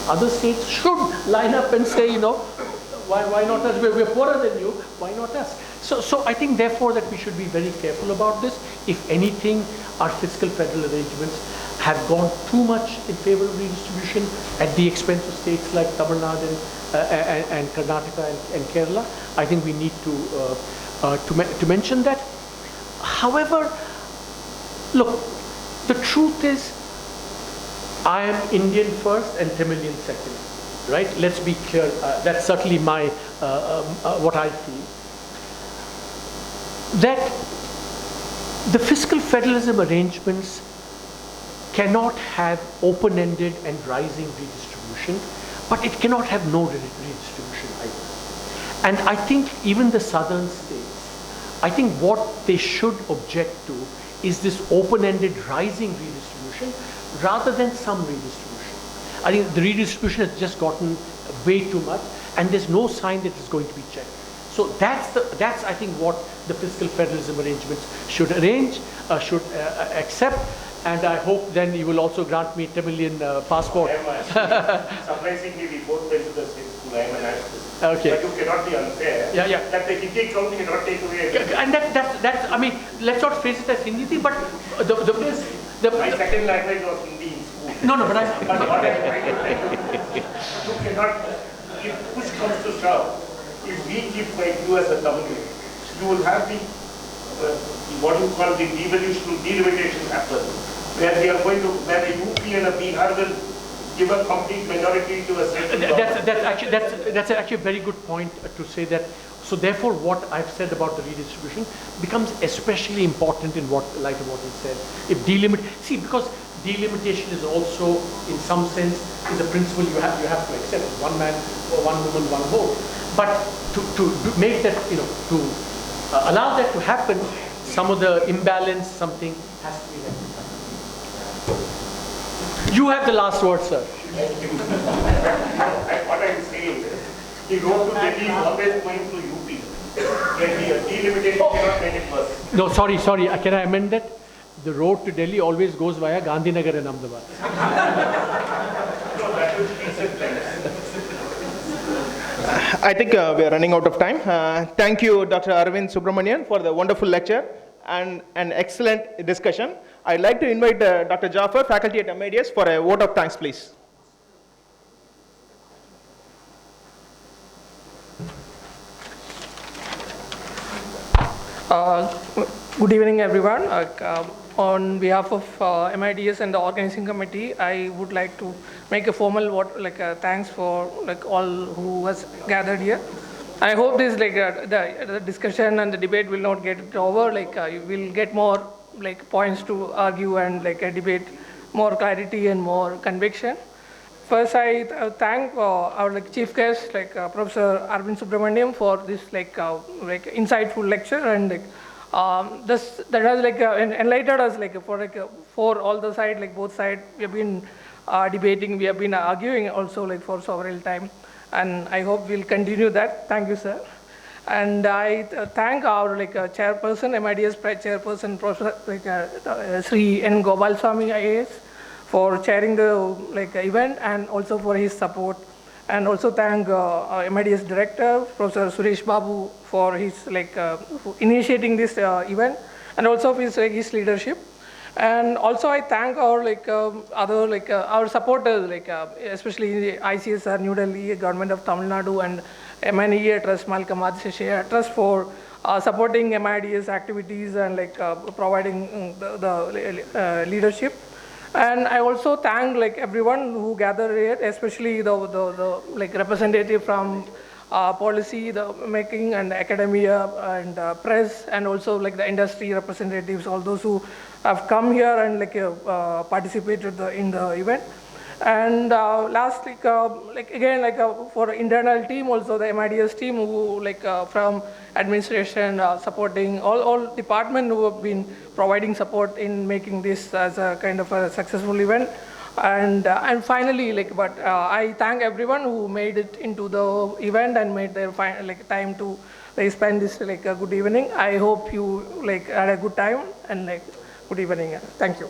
other states should line up and say, why not us? We're poorer than you, why not us? So I think therefore that we should be very careful about this. If anything, our fiscal federal arrangements have gone too much in favor of redistribution at the expense of states like Tamil Nadu and Karnataka and Kerala. I think we need to mention that. However, look, the truth is, I am Indian first and Tamilian second. right? Let's be clear. That's certainly my what I feel. That the fiscal federalism arrangements cannot have open-ended and rising redistribution, but it cannot have no redistribution either. And I think even the southern states, I think what they should object to is this open-ended rising redistribution rather than some redistribution. I think the redistribution has just gotten way too much, and there's no sign that it's going to be checked. So that's I think what the fiscal federalism arrangements should accept, and I hope then you will also grant me 10 million passport. Surprisingly, we both went to the same school. I am an artist. Okay. But you cannot be unfair. Yeah, yeah. That the Hindi counting cannot take away. And that's I mean, let's not face it as Hindi, but my second language was Hindi in school. No, but But what I'm trying to tell you cannot, if push comes to shove, if we keep like you as a Tamil, you will have the, what you call the delimitation happen, where we are going to, where the UP and a Bihar will give a complete majority to a central government. That's actually a very good point to say that. So therefore, what I've said about the redistribution becomes especially important in light of what he said. If because delimitation is also, in some sense, is a principle you have to accept. One man or one woman, one vote. But to make that, to allow that to happen, some of the imbalance, something has to be rectified. You have the last word, sir. What I'm saying is, the road to Delhi is always going to UP. When the delimitation cannot make it worse. No, sorry. Can I amend that? The road to Delhi always goes via Gandhinagar and Ahmedabad. No, that would be decent times. I think we are running out of time. Thank you, Dr. Arvind Subramanian, for the wonderful lecture and an excellent discussion. I'd like to invite Dr. Jaffer, faculty at MIDS, for a vote of thanks, please. Good evening, everyone. On behalf of MIDS and the organizing committee, I would like to make a formal thanks for all who has gathered here. I hope this the discussion and the debate will not get over. You will get more points to argue and a debate, more clarity and more conviction. First, I thank our chief guest, Professor Arvind Subramanian, for this insightful lecture, and that has enlightened us for all the sides, both sides. We have been debating, we have been arguing also for several time, and I hope we'll continue that. Thank you, sir. And I thank our chairperson, MIDS chairperson, Professor Sri N. Gopalswamy IAS, for chairing the event and also for his support, and also thank MIDS director Professor Suresh Babu for his initiating this event, and also for his leadership. And also I thank our our supporters especially the ICSR New Delhi, Government of Tamil Nadu, and MNEA Trust, Malcolm Adishaya Trust for supporting MIDS activities and providing the leadership. And I also thank everyone who gathered here, especially the representative from policy, the making, and academia and press, and also the industry representatives, all those who have come here and participated in the event. And lastly, again, for internal team also, the MIDS team who from administration supporting all department who have been providing support in making this as a kind of a successful event. And finally, I thank everyone who made it into the event and made their time to spend this a good evening. I hope you had a good time and good evening. Thank you.